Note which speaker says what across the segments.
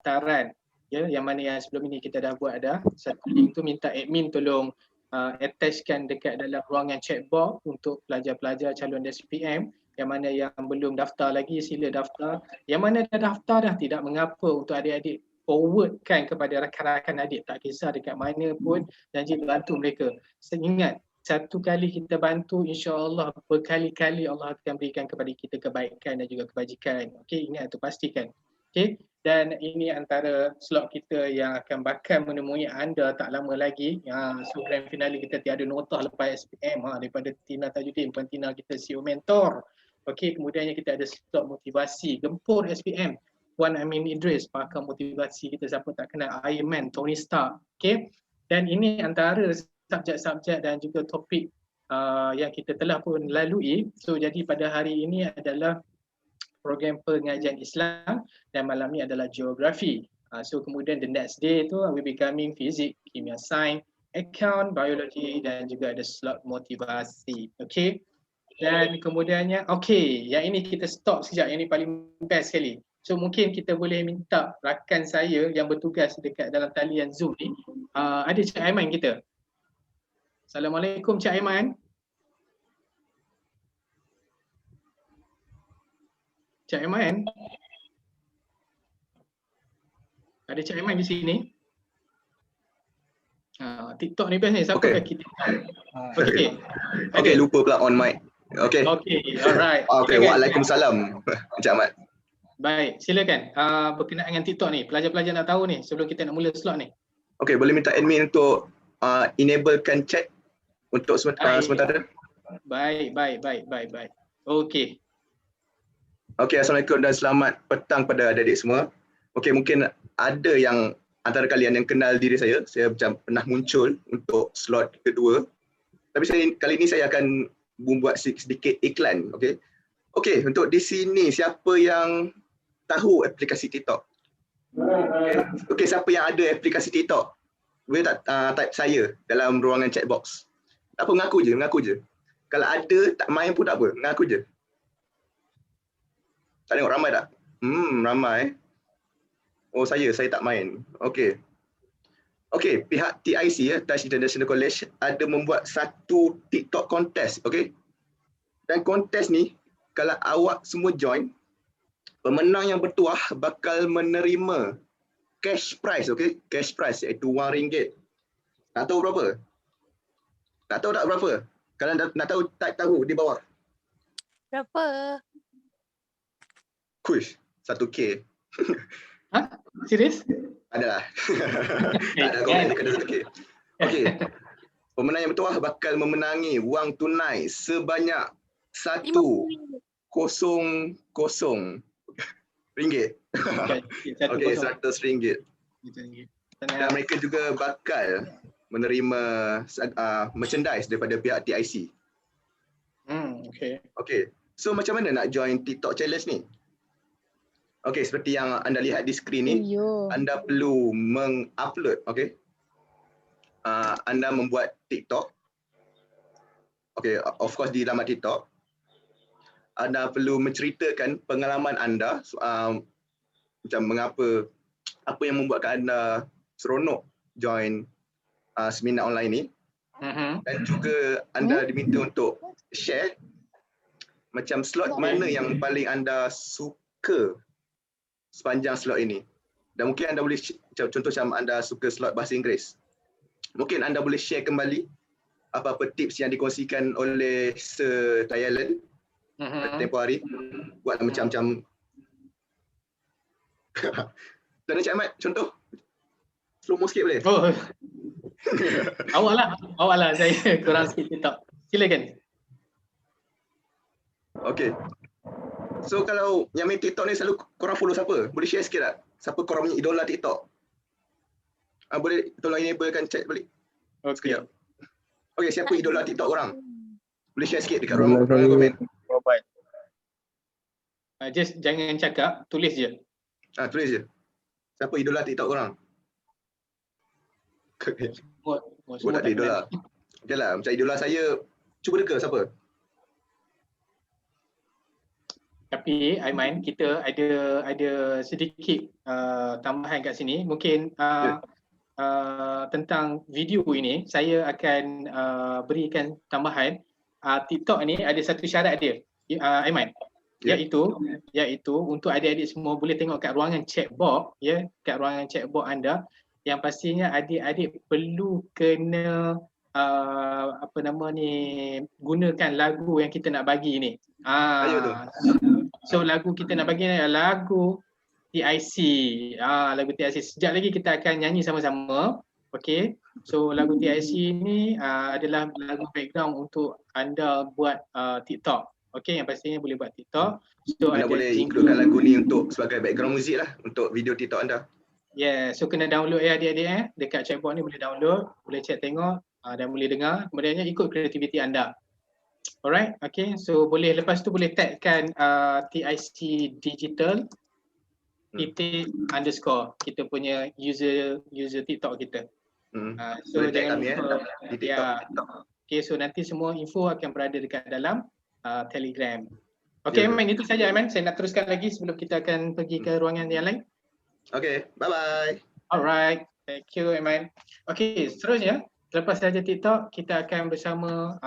Speaker 1: pendaftaran, ya, yang mana yang sebelum ini kita dah buat ada satu link tu, minta admin tolong attachkan dekat dalam ruangan chatbox untuk pelajar-pelajar calon SPM. Yang mana yang belum daftar lagi, sila daftar. Yang mana dah daftar dah, tidak mengapa untuk adik-adik forwardkan kepada rakan-rakan adik, tak kisah dekat mana pun, janji bantu mereka. Ingat, satu kali kita bantu, insya-Allah berkali-kali Allah akan berikan kepada kita kebaikan dan juga kebajikan. Okey, ingat tu, pastikan. Okey, dan ini antara slot kita yang akan bakal menemui anda tak lama lagi. So grand finale kita tiada notah lepas SPM daripada Tina Tajudin, Puan Tina kita CEO mentor. Okey, kemudiannya kita ada slot motivasi gempur SPM. Puan Amin Idris, pakar motivasi kita, siapa tak kenal, Iron Man, Tony Stark. Okey, dan ini antara subjek-subjek dan juga topik yang kita telah pun lalui. So jadi pada hari ini adalah program pengajian Islam dan malam ni adalah geografi. So kemudian the next day tu will be coming fizik, kimia sains, account, biologi dan juga ada slot motivasi. Okay. Dan kemudiannya, okay, yang ini kita stop sekejap, yang ini paling best sekali. So mungkin kita boleh minta rakan saya yang bertugas dekat dalam talian Zoom ni, ada Cik Aiman kita. Assalamualaikum Cik Aiman. Cik Aiman. Ada Cik Aiman di sini. TikTok ni best ni, siapa kaki TikTok?
Speaker 2: Okay, lupa pula on mic. Okay.
Speaker 1: Okay, alright.
Speaker 2: Okay, waalaikumsalam Encik Ahmad.
Speaker 1: Baik, silakan. Berkenaan dengan TikTok ni, pelajar-pelajar nak tahu ni sebelum kita nak mula slot ni.
Speaker 2: Okay, boleh minta admin untuk enablekan chat untuk sementara.
Speaker 1: Baik. Okay.
Speaker 2: Okay, Assalamualaikum dan selamat petang pada adik-adik semua. Okay, mungkin ada yang antara kalian yang kenal diri saya macam pernah muncul untuk slot kedua. Tapi kali ini saya akan membuat sedikit iklan. Okay, untuk di sini siapa yang tahu aplikasi TikTok? Okay, siapa yang ada aplikasi TikTok? Boleh tak type saya dalam ruangan chat box? Tak apa, mengaku je. Kalau ada tak main pun tak apa, mengaku je. Tak tengok ramai tak? Ramai. Oh, saya tak main. Okay, pihak TIC Touch International College ada membuat satu TikTok contest, Dan kontes ni kalau awak semua join, pemenang yang bertuah bakal menerima cash prize, cash prize iaitu RM1. Tak tahu berapa? Tak tahu tak berapa? Kalau nak tahu, type tahu di bawah.
Speaker 3: Berapa?
Speaker 2: Kuish, 1K.
Speaker 1: Serius?
Speaker 2: Adalah. Tak ada komen dia kena 1K. Okay. Pemenang yang bertuah bakal memenangi wang tunai sebanyak RM100. Okay, RM100. Dan mereka juga bakal menerima merchandise daripada pihak TIC. Okay. So macam mana nak join TikTok challenge ni? Okay, seperti yang anda lihat di skrin ni, anda perlu mengupload, anda membuat TikTok. Okay, of course di laman TikTok. Anda perlu menceritakan pengalaman anda, macam mengapa, apa yang membuatkan anda seronok join seminar online ni. Dan juga anda diminta untuk share macam slot mana yang paling anda suka sepanjang slot ini. Dan mungkin anda boleh contoh macam anda suka slot bahasa Inggeris. Mungkin anda boleh share kembali apa-apa tips yang dikongsikan oleh Sir Thailand tempoh hari. Buat macam-macam. Dan Encik Ahmad, contoh. Slow mo sikit boleh?
Speaker 1: Awak lah, saya kurang sikit TikTok. Silakan. Okay.
Speaker 2: So kalau yang main TikTok ni selalu korang follow siapa? Boleh share sikit tak? Siapa korang punya idola TikTok? Boleh tolong enablekan chat balik? Sekejap. Okay, siapa idola TikTok korang? Boleh share sikit dekat ruang komen.
Speaker 1: Just jangan cakap, tulis je.
Speaker 2: Tulis je. Siapa idola TikTok korang? Tak ada idola. Okay lah, macam idola saya, cuba reka siapa?
Speaker 1: Tapi Aiman, kita ada sedikit tambahan kat sini. Mungkin tentang video ini saya akan berikan tambahan. TikTok ni ada satu syarat dia, Aiman. Iaitu untuk adik-adik semua boleh tengok kat ruangan chat box, kat ruangan chat box anda, yang pastinya adik-adik perlu kena gunakan lagu yang kita nak bagi ni. So lagu kita nak bagi ni adalah lagu TIC. Lagu TIC. Sekejap lagi kita akan nyanyi sama-sama. Okey. So lagu TIC ni adalah lagu background untuk anda buat TikTok. Okey, yang pastinya boleh buat TikTok. So
Speaker 2: anda boleh includekan lagu ni untuk sebagai background muzik lah untuk video TikTok anda. So kena download adik-adik dekat chatbot ni, boleh download, boleh chat tengok dan boleh dengar. Kemudiannya ikut kreativiti anda. Alright, okay. So boleh lepas tu boleh tagkan TIC Digital _, kita punya user TikTok kita. So jangan lupa di TikTok.
Speaker 1: Okay, so nanti semua info akan berada dekat dalam Telegram. Okay, Aiman, itu saja Aiman. Saya nak teruskan lagi sebelum kita akan pergi ke ruangan yang lain.
Speaker 2: Okay, bye-bye.
Speaker 1: Alright, thank you Aiman. Okay, seterusnya selepas saja TikTok, kita akan bersama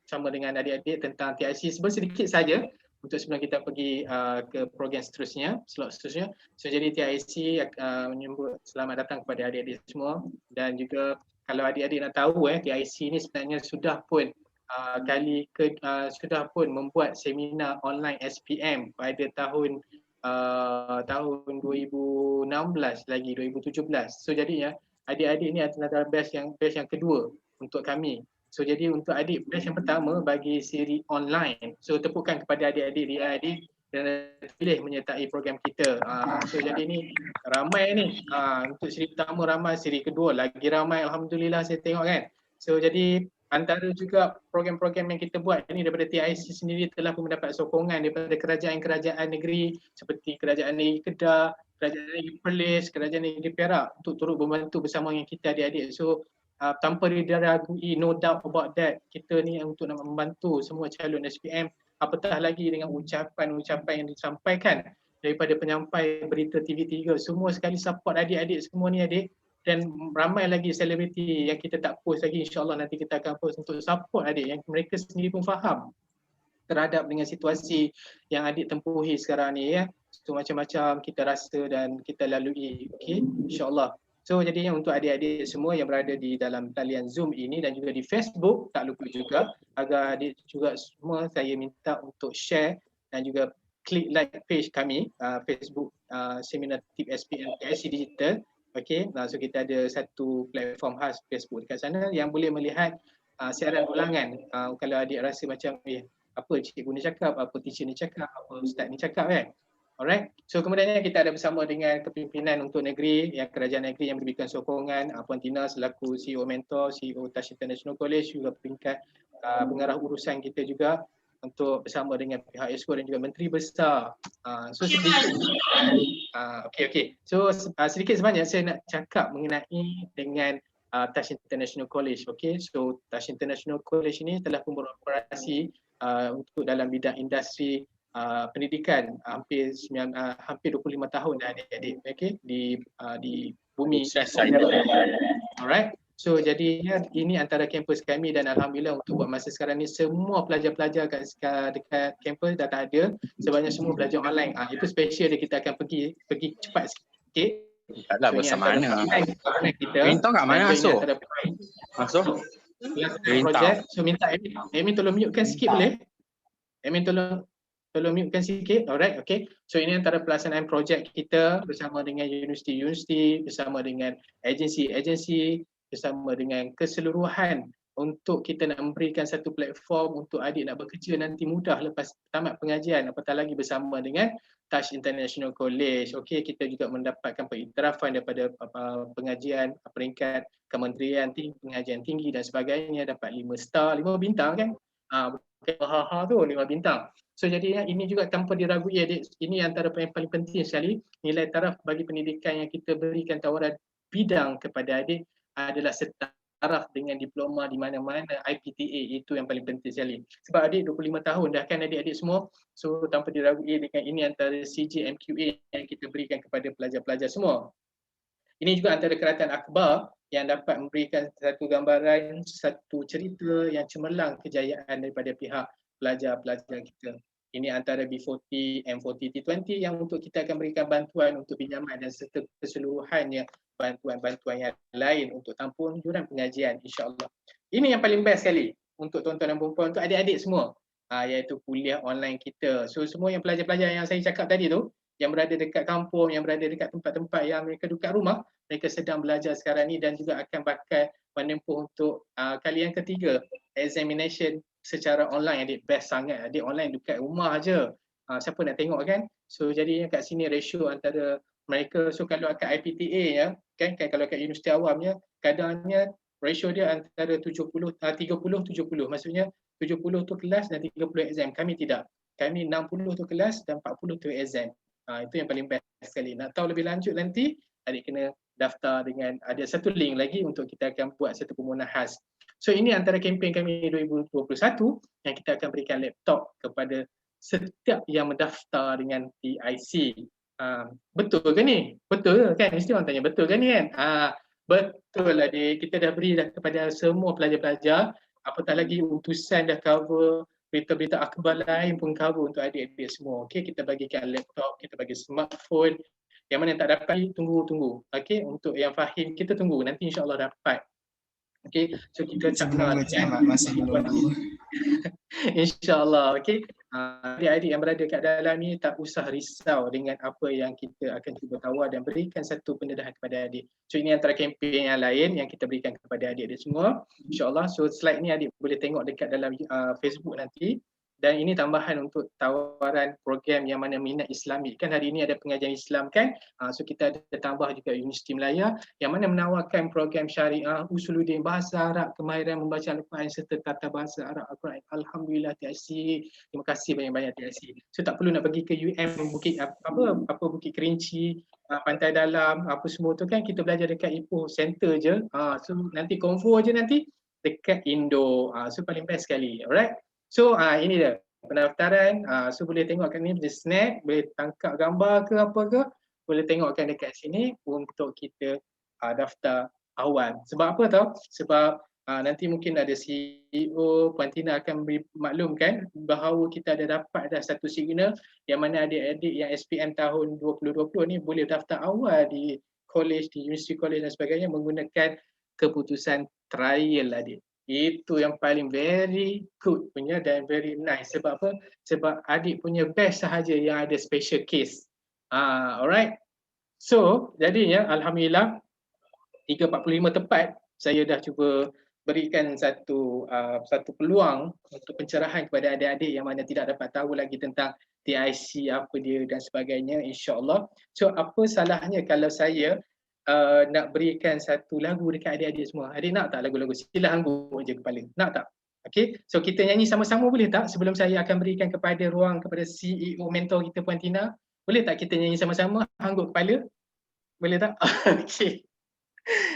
Speaker 1: sama dengan adik-adik tentang TIC sedikit saja untuk sebelum kita pergi ke program seterusnya, slot seterusnya. So jadi TIC menyebut selamat datang kepada adik-adik semua, dan juga kalau adik-adik nak tahu TIC ni sebenarnya sudah pun membuat seminar online SPM pada tahun 2016 lagi, 2017. So jadinya adik-adik ni adalah batch yang kedua untuk kami. So jadi untuk adik, batch yang pertama bagi siri online. So tepukan kepada adik-adik dan pilih menyertai program kita. So jadi ni ramai ni. Untuk siri pertama ramai, siri kedua lagi ramai, alhamdulillah saya tengok kan. So jadi antara juga program-program yang kita buat ini daripada TIC sendiri telah pun mendapat sokongan daripada kerajaan-kerajaan negeri seperti Kerajaan Negeri Kedah, Kerajaan Negeri Perlis, Kerajaan Negeri Perak untuk turut membantu bersama dengan kita adik-adik. So tanpa diragui, no doubt about that, kita ni untuk nak membantu semua calon SPM, apatah lagi dengan ucapan-ucapan yang disampaikan daripada penyampai berita TV3, semua sekali support adik-adik semua ni adik. Dan ramai lagi selebriti yang kita tak post lagi, insyaAllah nanti kita akan post untuk support adik yang mereka sendiri pun faham terhadap dengan situasi yang adik tempuhi sekarang ni So macam-macam kita rasa dan kita lalui, okay, insyaAllah. So jadinya untuk adik-adik semua yang berada di dalam talian Zoom ini dan juga di Facebook, tak lupa juga agar adik juga semua saya minta untuk share dan juga klik like page kami, Facebook Seminar Tip SPM TIC Digital. Okay, so kita ada satu platform khas Facebook dekat sana yang boleh melihat siaran ulangan. Kalau adik rasa macam apa cikgu ni cakap, apa teacher ni cakap, apa ustaz ni cakap kan. Alright, so kemudiannya kita ada bersama dengan kepimpinan untuk negeri, yang kerajaan negeri yang memberikan sokongan, Puan Tina selaku CEO Mentor, CEO Touch International College, juga peringkat pengarah urusan kita juga untuk bersama dengan pihak ESCO dan juga Menteri Besar. So sedikit, So sedikit sebanyak saya nak cakap mengenai dengan Touch International College. Okay, so Touch International College ini telah pun beroperasi untuk dalam bidang industri pendidikan hampir 25 tahun dah adik-adik, okay, di bumi. Alright. So jadinya ini antara kampus kami dan alhamdulillah untuk buat masa sekarang ni semua pelajar-pelajar dekat kampus dah tak ada, sebanyak semua belajar online. Itu special dia, kita akan pergi cepat sikit.
Speaker 4: Taklah so, bersama mana. Bintang kat mana Aso? Aso?
Speaker 1: Projek. So minta Amin tolong mute kan sikit boleh? Amin tolong mute kan sikit. Alright, okay. So ini antara pelaksanaan projek kita bersama dengan universiti-universiti, bersama dengan agensi-agensi, bersama dengan keseluruhan untuk kita nak memberikan satu platform untuk adik nak bekerja nanti mudah lepas tamat pengajian, apatah lagi bersama dengan Touch International College. Okey, kita juga mendapatkan pengiktirafan daripada pengajian peringkat Kementerian Pengajian Tinggi dan sebagainya, dapat 5 star, 5 bintang kan? Bukan tu 5 bintang. So jadinya ini juga tanpa diragui adik, ini antara yang paling penting sekali, nilai taraf bagi pendidikan yang kita berikan tawaran bidang kepada adik adalah setara taraf dengan diploma di mana-mana, IPTA itu yang paling penting sekali. Sebab adik 25 tahun dah kan adik-adik semua. So tanpa diragui dengan ini antara CJ MQA yang kita berikan kepada pelajar-pelajar semua. Ini juga antara keratan akhbar yang dapat memberikan satu gambaran, satu cerita yang cemerlang kejayaan daripada pihak pelajar-pelajar kita. Ini antara B40, M40, T20 yang untuk kita akan berikan bantuan untuk pinjaman dan serta keseluruhannya bantuan-bantuan yang lain untuk tampung yuran pengajian, insya-Allah. Ini yang paling best sekali untuk tuan-tuan dan puan-puan, untuk adik-adik semua, iaitu kuliah online kita. So semua yang pelajar-pelajar yang saya cakap tadi tu, yang berada dekat kampung, yang berada dekat tempat-tempat yang mereka dekat rumah, mereka sedang belajar sekarang ni dan juga akan bakal menempuh untuk kali yang ketiga examination secara online. Adik best sangat, adik online dekat rumah aje. Siapa nak tengok kan? So jadi kat sini ratio antara mereka, so kalau kat IPTA ya, kan kalau kat universiti awamnya kadangnya ratio dia antara 30 70, maksudnya 70 tu kelas dan 30 exam. Kami tidak. Kami 60 tu kelas dan 40 tu exam. Itu yang paling best sekali. Nak tahu lebih lanjut nanti, adik kena daftar dengan, ada satu link lagi untuk kita akan buat satu permohonan khas. So ini antara kempen kami 2021 yang kita akan berikan laptop kepada setiap yang mendaftar dengan TIC. Betul ke ni? Betul kan? Mesti orang tanya betul kan ni kan? Betul lah adik. Kita dah beri dah kepada semua pelajar-pelajar. Apatah lagi utusan dah cover, berita-berita akhbar lain pun cover untuk adik-adik semua. Okey, kita bagikan laptop, kita bagi smartphone. Yang mana yang tak dapat, tunggu. Okey, untuk yang fahim kita tunggu. Nanti insya-Allah dapat. Okey, so kita cakap
Speaker 5: masih menunggu.
Speaker 1: InsyaAllah, okey. Adik-adik yang berada kat dalam ni tak usah risau dengan apa yang kita akan cuba tawar dan berikan satu pendedahan kepada adik. So ini antara kempen yang lain yang kita berikan kepada adik-adik semua. InsyaAllah, so slide ni adik boleh tengok dekat dalam Facebook nanti. Dan ini tambahan untuk tawaran program yang mana minat Islami. Kan hari ini ada pengajian Islam kan? So kita ada tambah juga Universiti Melaya yang mana menawarkan program syariah, usuluddin, bahasa Arab, kemahiran membaca Al-Quran serta tata bahasa Arab Al-Quran. Alhamdulillah TIC. Terima kasih banyak-banyak TIC. So tak perlu nak pergi ke UM Bukit Bukit Kerinci, Pantai Dalam, apa semua tu kan, kita belajar dekat Ipoh Center je. So nanti konvo je nanti dekat Indo. So paling best sekali. Alright. So ini dia pendaftaran. So boleh tengok kat ni, boleh snap, boleh tangkap gambar ke apa ke, boleh tengokkan dekat sini untuk kita daftar awal. Sebab apa tau? Sebab nanti mungkin ada CEO Puan Tina akan maklumkan bahawa kita ada dapat dah satu signal yang mana adik-adik yang SPM tahun 2020 ni boleh daftar awal di college, di university college dan sebagainya menggunakan keputusan trial adik. Itu yang paling very good punya dan very nice. Sebab apa? Sebab adik punya best sahaja yang ada special case. Alright. So, jadinya Alhamdulillah 345 tepat saya dah cuba berikan satu peluang untuk pencerahan kepada adik-adik yang mana tidak dapat tahu lagi tentang TIC apa dia dan sebagainya, insya-Allah. So, apa salahnya kalau saya nak berikan satu lagu dekat adik-adik semua? Adik nak tak lagu-lagu? Sila hangguk je kepala. Nak tak? Okay, so kita nyanyi sama-sama boleh tak? Sebelum saya akan berikan kepada ruang kepada CEO mentor kita Puan Tina, boleh tak kita nyanyi sama-sama hangguk kepala? Boleh tak? Okay.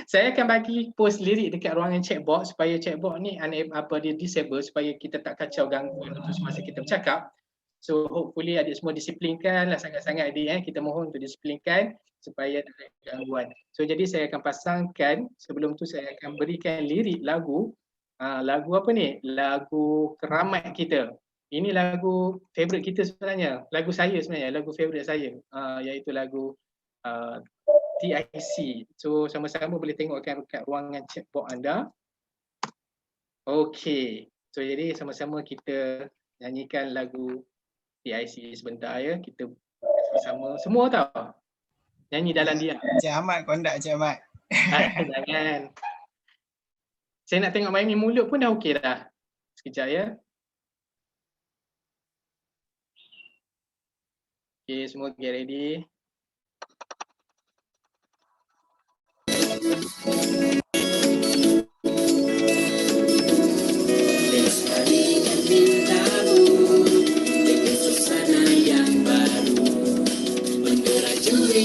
Speaker 1: Saya akan bagi post lirik dekat ruangan chatbot supaya chatbot ni dia disable supaya kita tak kacau gangguan untuk semasa kita bercakap. So hopefully adik semua disiplinkan lah sangat-sangat adik kita mohon untuk disiplinkan supaya tak ada gangguan. So jadi saya akan pasangkan, sebelum tu saya akan berikan lirik lagu. Lagu apa ni? Lagu keramat kita. Ini lagu favorite kita sebenarnya. Lagu saya sebenarnya, lagu favorite saya. Iaitu lagu TIC. So sama-sama boleh tengokkan kat ruangan chatbot anda. Okay. So jadi sama-sama kita nyanyikan lagu TIC sebentar ya. Kita sama semua tahu. Nyanyi dalam diam.
Speaker 5: Cik Ahmad kondak Cik Ahmad.
Speaker 1: Jangan. Saya nak tengok main mulut pun dah okey dah. Sekejap ya. Okay, semua get ready.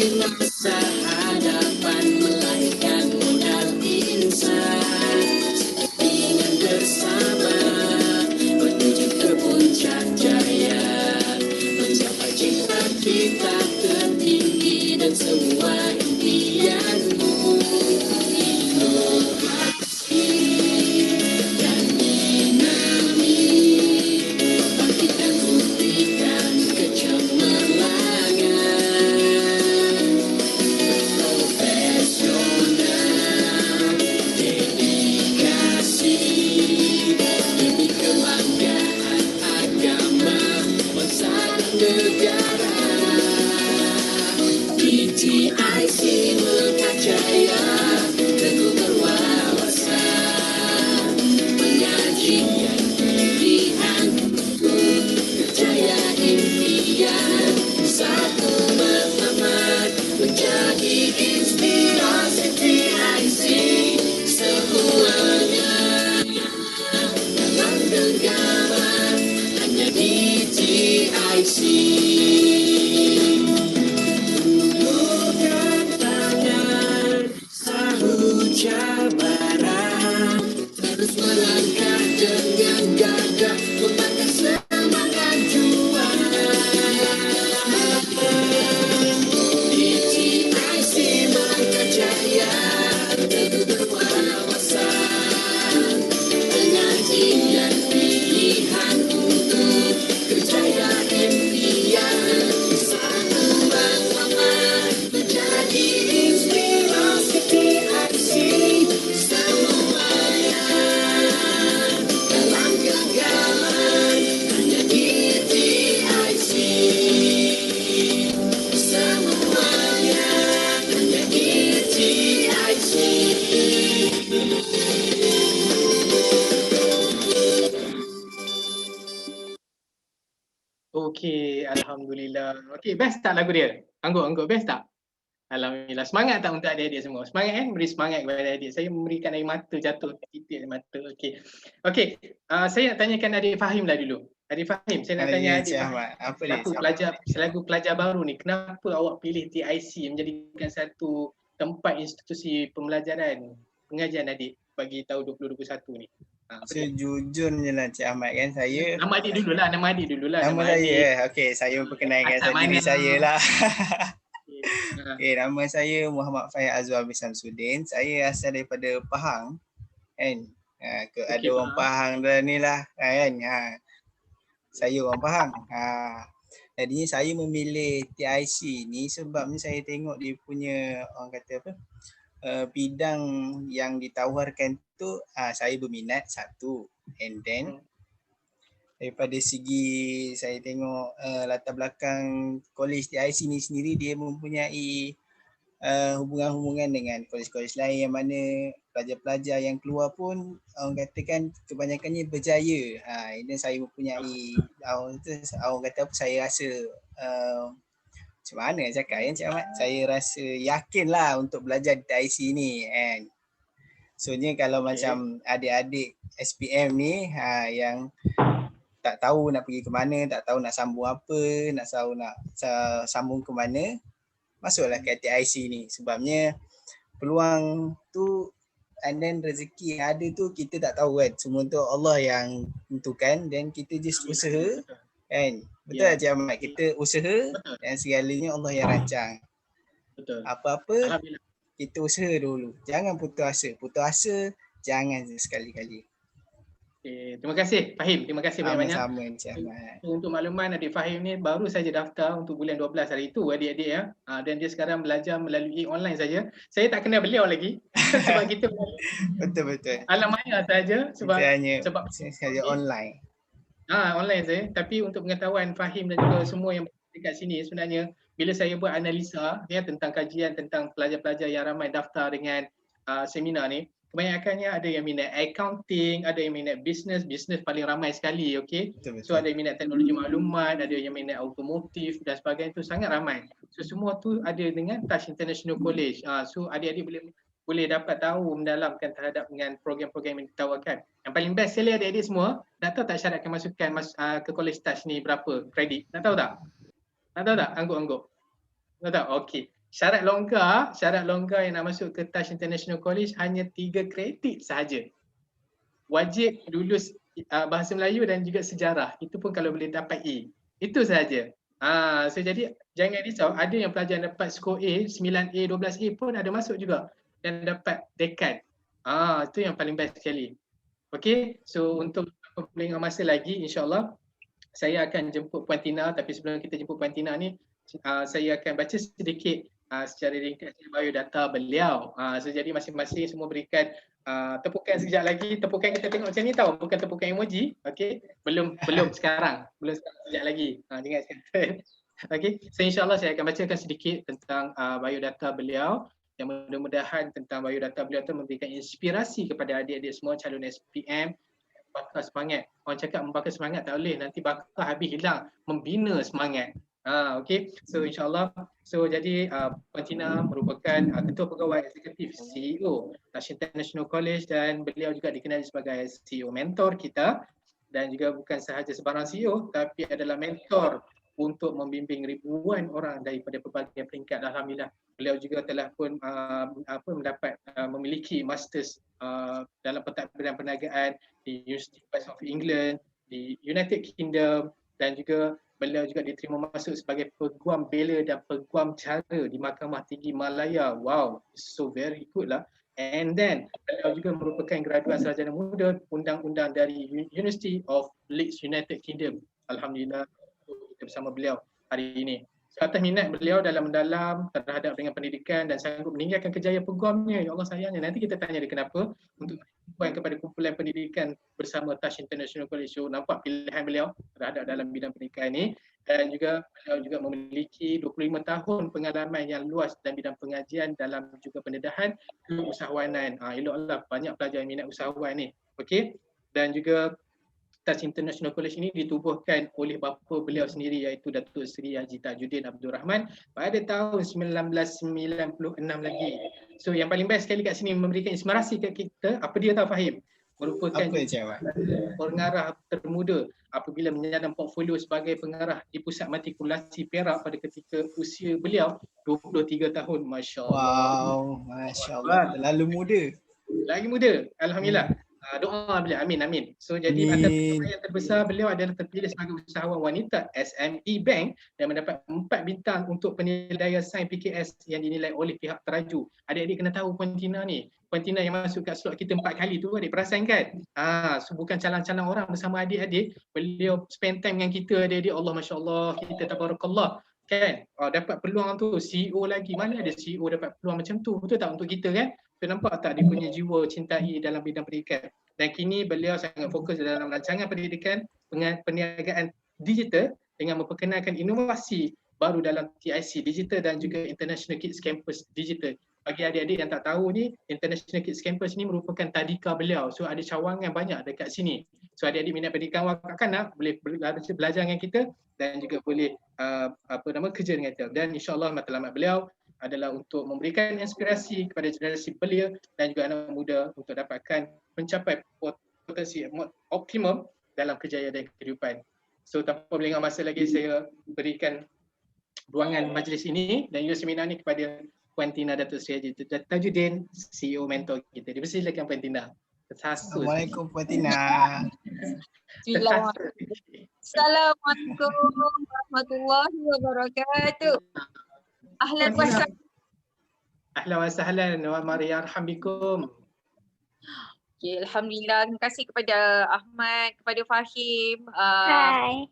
Speaker 6: Masa hadapan melahirkan modal insan. DTIC Melkajaya Teguh berwawasan menyajikan pilihan untuk kerjaya impian satu bersemangat menjadi inspirasi DTIC semuanya dalam genggaman hanya di DTIC. Ulurkan tangan sahut cabaran terus melangkah dengan gagah membakar semangat juara. DTIC melangkah jaya teguh berwawasan penyajian pilihan untuk kerjaya impian satu bersemangat menjadi inspirasi DTIC semuanya dalam genggaman hanya di DTIC semuanya hanya di DTIC.
Speaker 1: Okey, alhamdulillah. Okey, best tak lagu dia? Angguk best tak? Alhamdulillah. Semangat tak untuk adik-adik semua? Semangat kan? Beri semangat kepada adik. Saya memberikan air mata jatuh titik air mata. Okey. Okey, saya nak tanyakan adik Fahim lah dulu. Adik Fahim, saya nak tanya adik Fahim.
Speaker 5: Apa dia?
Speaker 1: Selaku pelajar baru ni, kenapa awak pilih TIC menjadikan satu tempat institusi pembelajaran pengajian adik bagi tahun 2021 ni?
Speaker 5: Sejujurnya lah Cik Ahmad kan, saya
Speaker 1: Nama adik dululah. Nama
Speaker 5: saya. Okey, saya memperkenalkan diri saya lah.
Speaker 1: Okey.
Speaker 5: Nama saya Muhammad Faiz Azwar bin Samsudin. Saya asal daripada Pahang kan. Ada orang Pahang dah ni lah kan. Saya orang Pahang. Jadinya saya memilih TIC ni sebabnya saya tengok dia punya orang kata apa? Bidang yang ditawarkan tu saya berminat satu, and then daripada segi saya tengok latar belakang College TIC ni sendiri, dia mempunyai hubungan-hubungan dengan kolej-kolej lain yang mana pelajar-pelajar yang keluar pun orang katakan kebanyakannya berjaya. Ini saya mempunyai orang kata apa, saya rasa macam mana cakap Cik Ahmad, saya rasa yakin lah untuk belajar di TIC ni kan. Soalnya kalau macam adik-adik SPM ni yang tak tahu nak pergi ke mana, tak tahu nak sambung apa, nak sambung ke mana, masuklah ke TIC ni. Sebabnya peluang tu and then rezeki yang ada tu kita tak tahu kan. Semua tu Allah yang tentukan dan kita just usaha kan. Betul Cik Ahmad, kita usaha dan segalanya Allah yang rancang.
Speaker 1: Betul.
Speaker 5: Apa-apa kita usaha dulu. Jangan putus asa. Putus asa jangan sekali-kali.
Speaker 1: Okay. Terima kasih Fahim. Terima kasih banyak-banyak.
Speaker 5: Sama-sama Cik Ahmad.
Speaker 1: Untuk makluman, adik Fahim ni baru saja daftar untuk bulan 12 hari itu adik-adik ya. Dan dia sekarang belajar melalui online saja. Saya tak kenal beliau lagi sebab kita
Speaker 5: betul-betul.
Speaker 1: Alamanya saja sebab
Speaker 5: saja online.
Speaker 1: Online saya. Tapi untuk pengetahuan Fahim dan juga semua yang dekat sini, sebenarnya bila saya buat analisa ya tentang kajian tentang pelajar-pelajar yang ramai daftar dengan seminar ni, kebanyakannya ada yang minat accounting, ada yang minat business paling ramai sekali, okey. So ada yang minat teknologi maklumat, ada yang minat automotif dan sebagainya, itu sangat ramai. So semua tu ada dengan Touch International College. So adik-adik boleh dapat tahu mendalamkan terhadap dengan program-program yang ditawarkan. Yang paling best sekali adik-adik semua, nak tahu tak syarat kemasukkan ke College Touch ni berapa kredit? Nak tahu tak? Angguk-angguk. Nak tahu? Okey. Syarat longgar yang nak masuk ke Touch International College hanya 3 kredit sahaja. Wajib lulus bahasa Melayu dan juga sejarah. Itu pun kalau boleh dapat A. Itu sahaja. So jadi jangan risau, ada yang pelajar yang dapat skor A, 9A, 12A pun ada masuk juga dan dapat dekan. Itu yang paling best sekali. Okey, so untuk pelengah masa lagi, insyaAllah saya akan jemput Puan Tina. Tapi sebelum kita jemput Puan Tina ni, saya akan baca sedikit secara ringkas biodata beliau. So jadi masing-masing semua berikan tepukan sekejap lagi. Tepukan kita tengok macam ni tau, bukan tepukan emoji. Okey, belum sekarang. Sekejap lagi. Jangan sekarang. Okey, so insyaAllah saya akan bacakan sedikit tentang biodata beliau yang mudah-mudahan tentang biodata beliau itu memberikan inspirasi kepada adik-adik semua calon SPM. Bakar semangat. Orang cakap membakar semangat tak boleh, nanti bakar habis hilang, membina semangat. Okey, so insyaAllah. So jadi Puan Tina merupakan Ketua Pegawai Eksekutif CEO Touch International College dan beliau juga dikenali sebagai CEO mentor kita, dan juga bukan sahaja sebarang CEO tapi adalah mentor untuk membimbing ribuan orang daripada pelbagai peringkat. Alhamdulillah, beliau juga telah pun mendapat memiliki masters dalam pentadbiran perniagaan di University of England, di United Kingdom, dan juga beliau juga diterima masuk sebagai peguam bela dan peguam cara di Mahkamah Tinggi Malaya. Wow, so very good lah. And then beliau juga merupakan graduat sarjana muda undang-undang dari University of Leeds, United Kingdom. Alhamdulillah kita bersama beliau hari ini. So, atas minat beliau dalam mendalam terhadap dengan pendidikan dan sanggup meninggalkan kejayaan peguamnya. Ya Allah sayangnya, nanti kita tanya dia kenapa, untuk berhubungan kepada kumpulan pendidikan bersama Touch International College. So, nampak pilihan beliau terhadap dalam bidang pendidikan ini. Dan juga beliau juga memiliki 25 tahun pengalaman yang luas dalam bidang pengajian dalam juga pendedahan keusahawanan. Eloklah banyak pelajar yang minat usahawan ni. Okey. Dan juga Touch International College ini ditubuhkan oleh bapa beliau sendiri, iaitu Datuk Seri Haji Tajuddin Abdul Rahman pada tahun 1996 lagi. So yang paling best sekali kat sini memberikan inspirasi kat kita, apa dia tahu Fahim? Merupakan pengarah termuda apabila menyandang portfolio sebagai pengarah di Pusat Matrikulasi Perak pada ketika usia beliau 23 tahun. Masya Allah.
Speaker 5: Wow, Masya Allah, terlalu muda.
Speaker 1: Lagi muda, Alhamdulillah. Doa beliau, amin. So jadi antara yang terbesar beliau adalah terpilih sebagai usahawan wanita SME Bank dan mendapat 4 bintang untuk penilaian sains PKS yang dinilai oleh pihak teraju. Adik-adik kena tahu Puan Tina ni. Puan Tina yang masuk kat slot kita 4 kali tu, adik perasan kan? So bukan calang-calang orang, bersama adik-adik. Beliau spend time dengan kita adik-adik. Allah Masya Allah, kita tabarakallah. Kan? Dapat peluang tu, CEO lagi. Mana ada CEO dapat peluang macam tu? Betul tak untuk kita kan? Kita nampak tak dia punya jiwa cintai dalam bidang pendidikan. Dan kini beliau sangat fokus dalam rancangan pendidikan perniagaan digital dengan memperkenalkan inovasi baru dalam TIC Digital dan juga International Kids Campus Digital. Bagi adik-adik yang tak tahu ni, International Kids Campus ni merupakan tadika beliau. So ada cawangan banyak dekat sini. So adik-adik minat pendidikan kanak-kanak boleh belajar dengan kita dan juga boleh kerja dengan kita. Dan insya-Allah matlamat beliau adalah untuk memberikan inspirasi kepada generasi belia dan juga anak muda untuk dapatkan mencapai potensi optimum dalam kejayaan dan kehidupan. So tanpa melengah masa lagi, saya berikan ruangan majlis ini dan juga seminar ini kepada Puan Tina Datuk Seri Haji Tajuddin, CEO mentor kita. Dipersilakan Puan Tina.
Speaker 5: Assalamualaikum Puan Tina.
Speaker 3: Assalamualaikum warahmatullahi wabarakatuh. Ahlan wa sahlan.
Speaker 1: Ahlan wa sahlan wa marhaban bikum.
Speaker 3: Okay, alhamdulillah, terima kasih kepada Ahmad, kepada Fahim.
Speaker 7: Hai.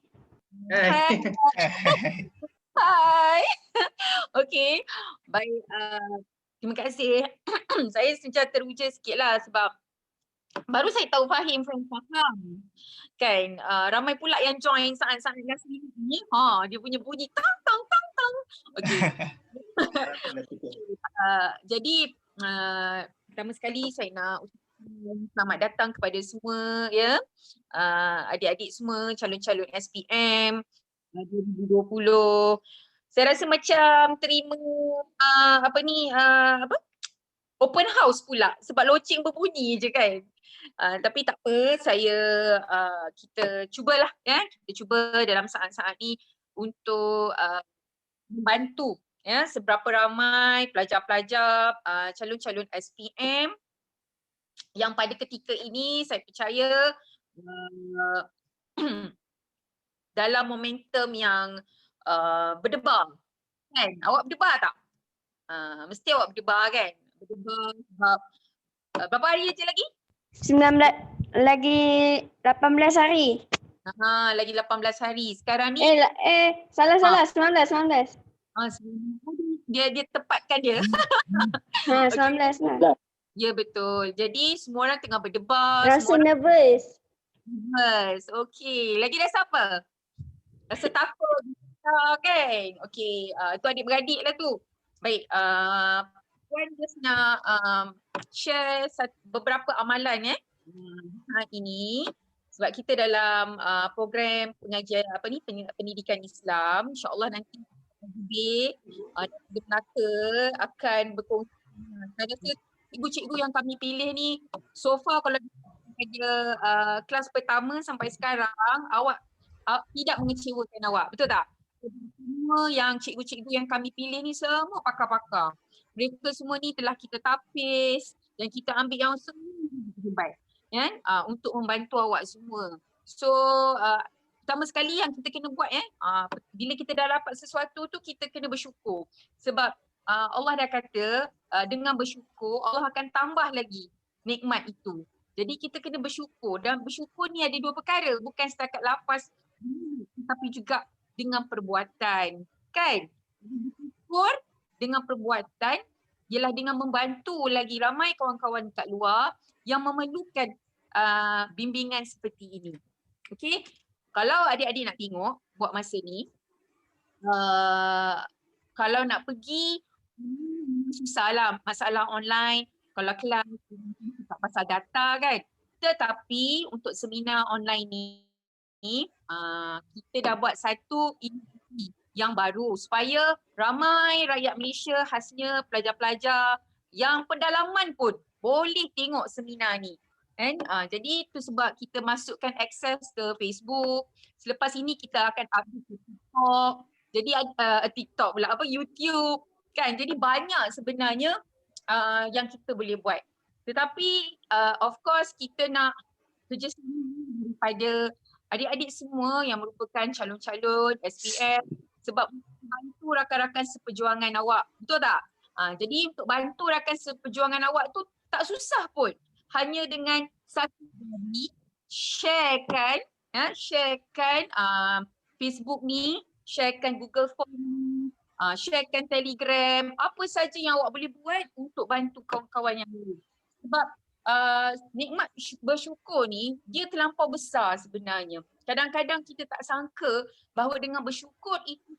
Speaker 3: Hai. Okey. Baik, terima kasih. Saya macam teruja sikit lah sebab baru saya tahu Fahim faham. Kan, ramai pula yang join saat-saat last minute ni. Dia punya bunyi tang tang tang tang. Okey. Jadi pertama sekali saya nak selamat datang kepada semua ya. Adik-adik semua calon-calon SPM 2020. Saya rasa macam terima open house pula sebab loceng berbunyi je kan. Tapi tak apa, kita cubalah ya. Kita cuba dalam saat-saat ni untuk membantu ya seberapa ramai pelajar-pelajar calon-calon SPM yang pada ketika ini saya percaya dalam momentum yang berdebar kan. Awak berdebar tak? Mesti awak berdebar kan? Berdebar sebab berapa hari je lagi?
Speaker 7: 18 hari.
Speaker 3: Lagi 18 hari. Sekarang ni
Speaker 7: salah 19.
Speaker 3: Dia tepatkan dia.
Speaker 7: 19 lah.
Speaker 3: Ya betul. Jadi semua orang tengah berdebar.
Speaker 7: Rasa nervous.
Speaker 3: Okey. Lagi rasa apa? Rasa takut. kan. Okey, tu adik-beradik lah tu. Baik, Puan just nak share beberapa amalan hari ini. Sebab kita dalam program pengajian pendidikan Islam, insya-Allah nanti Habib dan Melaka akan berkongsi. Saya rasa cikgu-cikgu yang kami pilih ni so far kalau pada kelas pertama sampai sekarang awak tidak mengecewakan awak, betul tak? Semua yang cikgu-cikgu yang kami pilih ni semua pakar-pakar. Mereka semua ni telah kita tapis dan kita ambil yang semua terbaik kan, untuk membantu awak semua. So pertama sekali yang kita kena buat bila kita dah dapat sesuatu tu kita kena bersyukur. Sebab Allah dah kata dengan bersyukur Allah akan tambah lagi nikmat itu. Jadi kita kena bersyukur, dan bersyukur ni ada dua perkara, bukan setakat lafaz tapi juga dengan perbuatan, kan? Bersyukur dengan perbuatan ialah dengan membantu lagi ramai kawan-kawan kat luar yang memerlukan bimbingan seperti ini. Okey? Kalau adik-adik nak tengok buat masa ni, kalau nak pergi susahlah masalah online, kalau kelas tak pasal data kan. Tetapi untuk seminar online ni kita dah buat satu inisiatif yang baru supaya ramai rakyat Malaysia, khasnya pelajar-pelajar yang pendalaman pun boleh tengok seminar ni. Kan? Jadi itu sebab kita masukkan akses ke Facebook. Selepas ini kita akan update ke TikTok. Jadi TikTok pula YouTube kan. Jadi banyak sebenarnya yang kita boleh buat. Tetapi of course kita nak kerjasama daripada adik-adik semua yang merupakan calon-calon SPM sebab bantu rakan-rakan seperjuangan awak. Betul tak? Jadi untuk bantu rakan seperjuangan awak tu tak susah pun. Hanya dengan satu kali sharekan Facebook ni, sharekan Google Form ni, sharekan Telegram, apa saja yang awak boleh buat untuk bantu kawan-kawan yang lain. Sebab nikmat bersyukur ni dia terlampau besar sebenarnya. Kadang-kadang kita tak sangka bahawa dengan bersyukur itu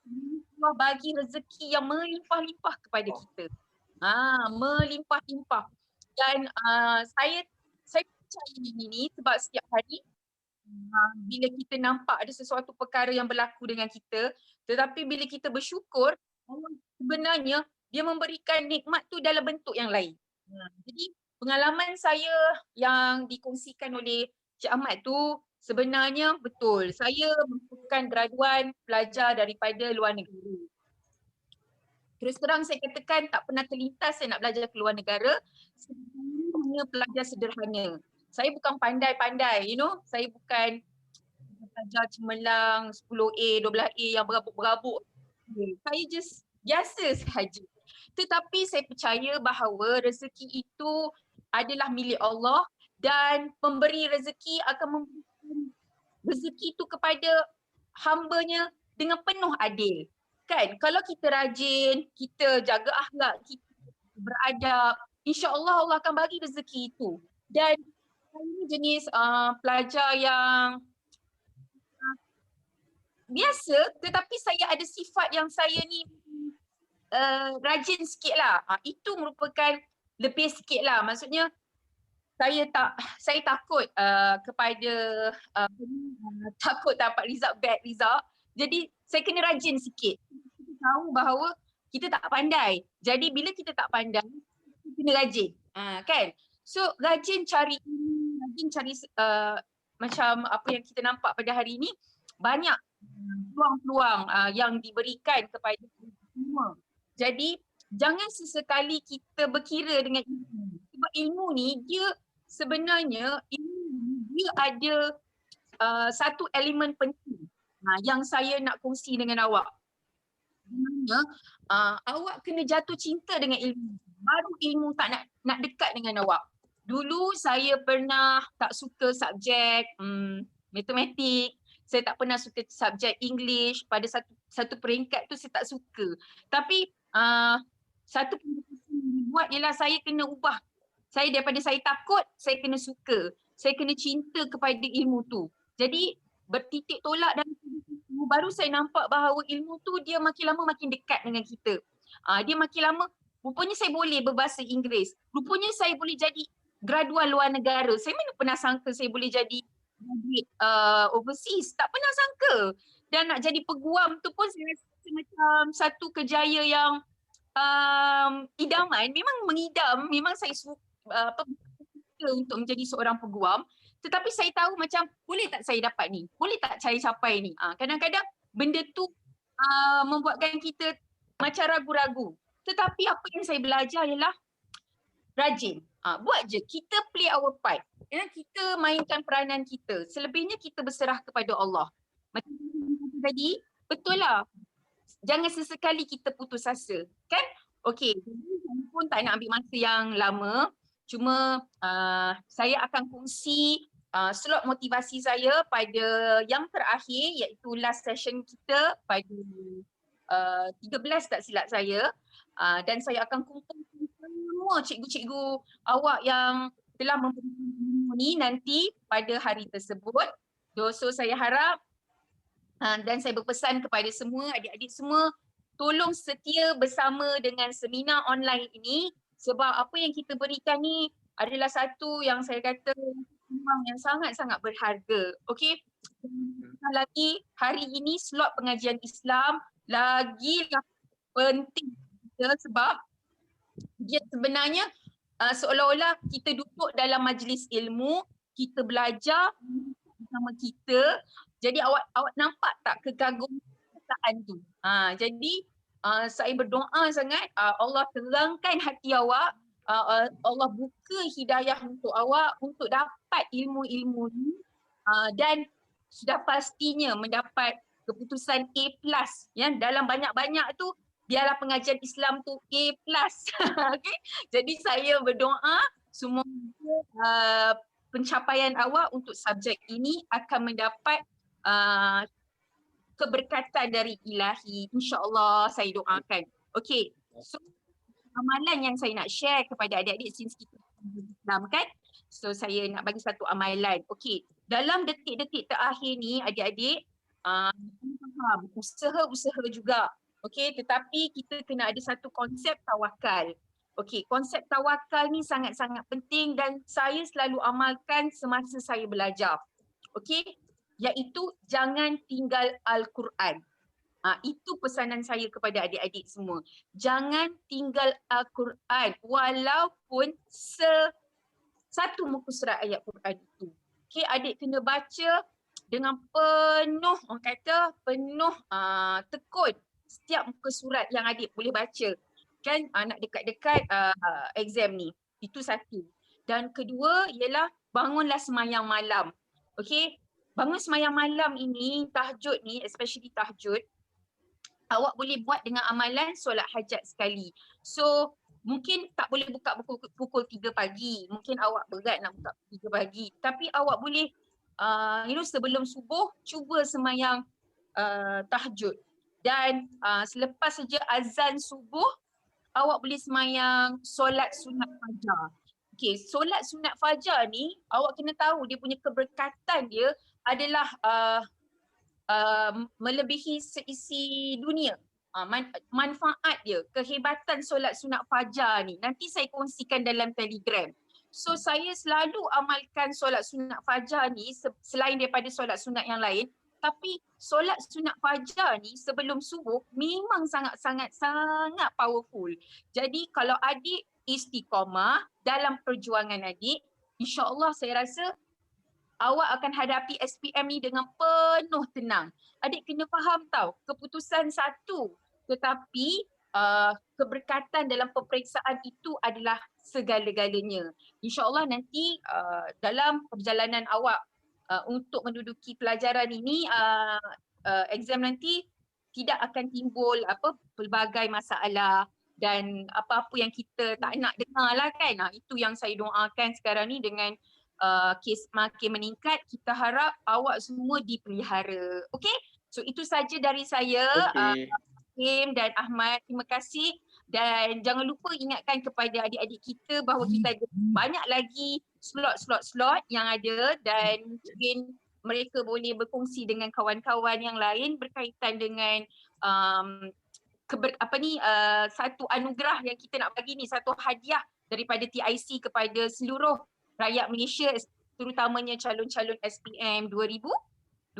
Speaker 3: Allah bagi rezeki yang melimpah-limpah kepada kita. Melimpah-limpah. Dan saya percaya ini sebab setiap hari bila kita nampak ada sesuatu perkara yang berlaku dengan kita, tetapi bila kita bersyukur, sebenarnya dia memberikan nikmat tu dalam bentuk yang lain. Jadi pengalaman saya yang dikongsikan oleh Cik Ahmad tu sebenarnya betul. Saya merupakan graduan pelajar daripada luar negara. Terus terang saya katakan tak pernah terlintas saya nak belajar ke luar negara. Saya hanya pelajar sederhana. Saya bukan pandai-pandai, saya bukan pelajar cemerlang 10A, 12A yang berabuk-berabuk. Saya just biasa sahaja. Tetapi saya percaya bahawa rezeki itu adalah milik Allah dan pemberi rezeki akan memberikan rezeki itu kepada hamba-Nya dengan penuh adil. Kan? Kalau kita rajin, kita jaga akhlak, kita beradab, insya-Allah Allah akan bagi rezeki itu. Dan saya jenis pelajar yang biasa, tetapi saya ada sifat yang saya ni rajin sikit lah. Itu merupakan lebih sikit lah. Maksudnya saya takut kepada takut dapat result bad result. Jadi saya kena rajin sikit. Kita tahu bahawa kita tak pandai. Jadi bila kita tak pandai, kita kena rajin. Kan? So rajin cari macam apa yang kita nampak pada hari ini, banyak peluang-peluang yang diberikan kepada semua. Jadi jangan sesekali kita berkira dengan ilmu. Sebab ilmu ni dia sebenarnya dia ada satu elemen penting yang saya nak kongsi dengan awak. Sebenarnya awak kena jatuh cinta dengan ilmu. Baru ilmu tak nak dekat dengan awak. Dulu saya pernah tak suka subjek matematik. Saya tak pernah suka subjek English. Pada satu peringkat tu saya tak suka. Tapi satu keputusan yang dibuat ialah saya kena ubah. Daripada saya takut, saya kena suka. Saya kena cinta kepada ilmu tu. Jadi bertitik tolak dan baru saya nampak bahawa ilmu tu dia makin lama makin dekat dengan kita. Dia makin lama, rupanya saya boleh berbahasa Inggeris. Rupanya saya boleh jadi graduan luar negara. Saya mana pernah sangka saya boleh jadi graduate overseas. Tak pernah sangka. Dan nak jadi peguam tu pun saya rasa macam satu kejayaan yang idaman. Memang mengidam, memang saya suka untuk menjadi seorang peguam. Tetapi saya tahu macam boleh tak saya dapat ni? Boleh tak saya capai ni? Kadang-kadang benda tu membuatkan kita macam ragu-ragu. Tetapi apa yang saya belajar ialah rajin. Buat je. Kita play our part. Kita mainkan peranan kita. Selebihnya kita berserah kepada Allah. Macam tadi, betul lah. Jangan sesekali kita putus asa. Kan? Okey. Saya pun tak nak ambil masa yang lama. Cuma saya akan kongsi slot motivasi saya pada yang terakhir iaitu last session kita pada 13 tak silap saya. Dan saya akan kumpulkan semua cikgu-cikgu awak yang telah memberikan ilmu ni nanti pada hari tersebut. So saya harap dan saya berpesan kepada semua adik-adik semua, tolong setia bersama dengan seminar online ini sebab apa yang kita berikan ni adalah satu yang saya kata yang sangat-sangat berharga. Okey. Lagi hari ini slot pengajian Islam lagi penting sebab dia sebenarnya seolah-olah kita duduk dalam majlis ilmu, kita belajar bersama kita. Jadi awak nampak tak kekaguman tu? Jadi saya berdoa sangat Allah terangkan hati awak, Allah buka hidayah untuk awak untuk dapat ilmu-ilmu ni dan sudah pastinya mendapat keputusan A+. Ya, dalam banyak-banyak tu biarlah pengajian Islam tu A+. Okay? Jadi saya berdoa semoga pencapaian awak untuk subjek ini akan mendapat keberkatan dari ilahi. InsyaAllah saya doakan. Okey. So amalan yang saya nak share kepada adik-adik since kita Islam kan. So saya nak bagi satu amalan. Okey. Dalam detik-detik terakhir ni adik-adik faham usaha-usaha juga. Okey, tetapi kita kena ada satu konsep tawakal. Okey, konsep tawakal ni sangat-sangat penting dan saya selalu amalkan semasa saya belajar. Okey, iaitu jangan tinggal Al-Quran. Itu pesanan saya kepada adik-adik semua. Jangan tinggal Al-Quran walaupun satu muka surat ayat Quran itu. Okey, adik kena baca dengan penuh, orang kata penuh tekun setiap muka surat yang adik boleh baca. Kan nak dekat-dekat exam ni. Itu satu. Dan kedua ialah bangunlah semayang malam. Okey, bangun semayang malam ini, tahajud ni, especially tahajud, awak boleh buat dengan amalan solat hajat sekali. So mungkin tak boleh buka pukul 3 pagi. Mungkin awak berat nak buka 3 pagi. Tapi awak boleh sebelum subuh cuba semayang tahajud. Dan selepas saja azan subuh, awak boleh semayang solat sunat fajar. Okey, solat sunat fajar ni awak kena tahu dia punya keberkatan dia adalah melebihi seisi dunia. Manfaat dia, kehebatan solat sunat fajar ni nanti saya kongsikan dalam Telegram. So saya selalu amalkan solat sunat fajar ni selain daripada solat sunat yang lain. Tapi solat sunat fajar ni sebelum subuh memang sangat-sangat powerful. Jadi kalau adik istiqamah dalam perjuangan adik, insya-Allah saya rasa awak akan hadapi SPM ni dengan penuh tenang. Adik kena faham tau, keputusan satu tetapi keberkatan dalam peperiksaan itu adalah segala-galanya. InsyaAllah nanti dalam perjalanan awak untuk menduduki pelajaran ini, exam nanti tidak akan timbul pelbagai masalah dan apa-apa yang kita tak nak dengar lah kan. Itu yang saya doakan sekarang ni dengan kes makin meningkat, kita harap awak semua dipelihara. Okey? So itu saja dari saya. Hakim dan Ahmad, terima kasih dan jangan lupa ingatkan kepada adik-adik kita bahawa kita ada banyak lagi slot yang ada dan mungkin mereka boleh berkongsi dengan kawan-kawan yang lain berkaitan dengan satu anugerah yang kita nak bagi ni, satu hadiah daripada TIC kepada seluruh rakyat Malaysia, terutamanya calon-calon SPM 2020.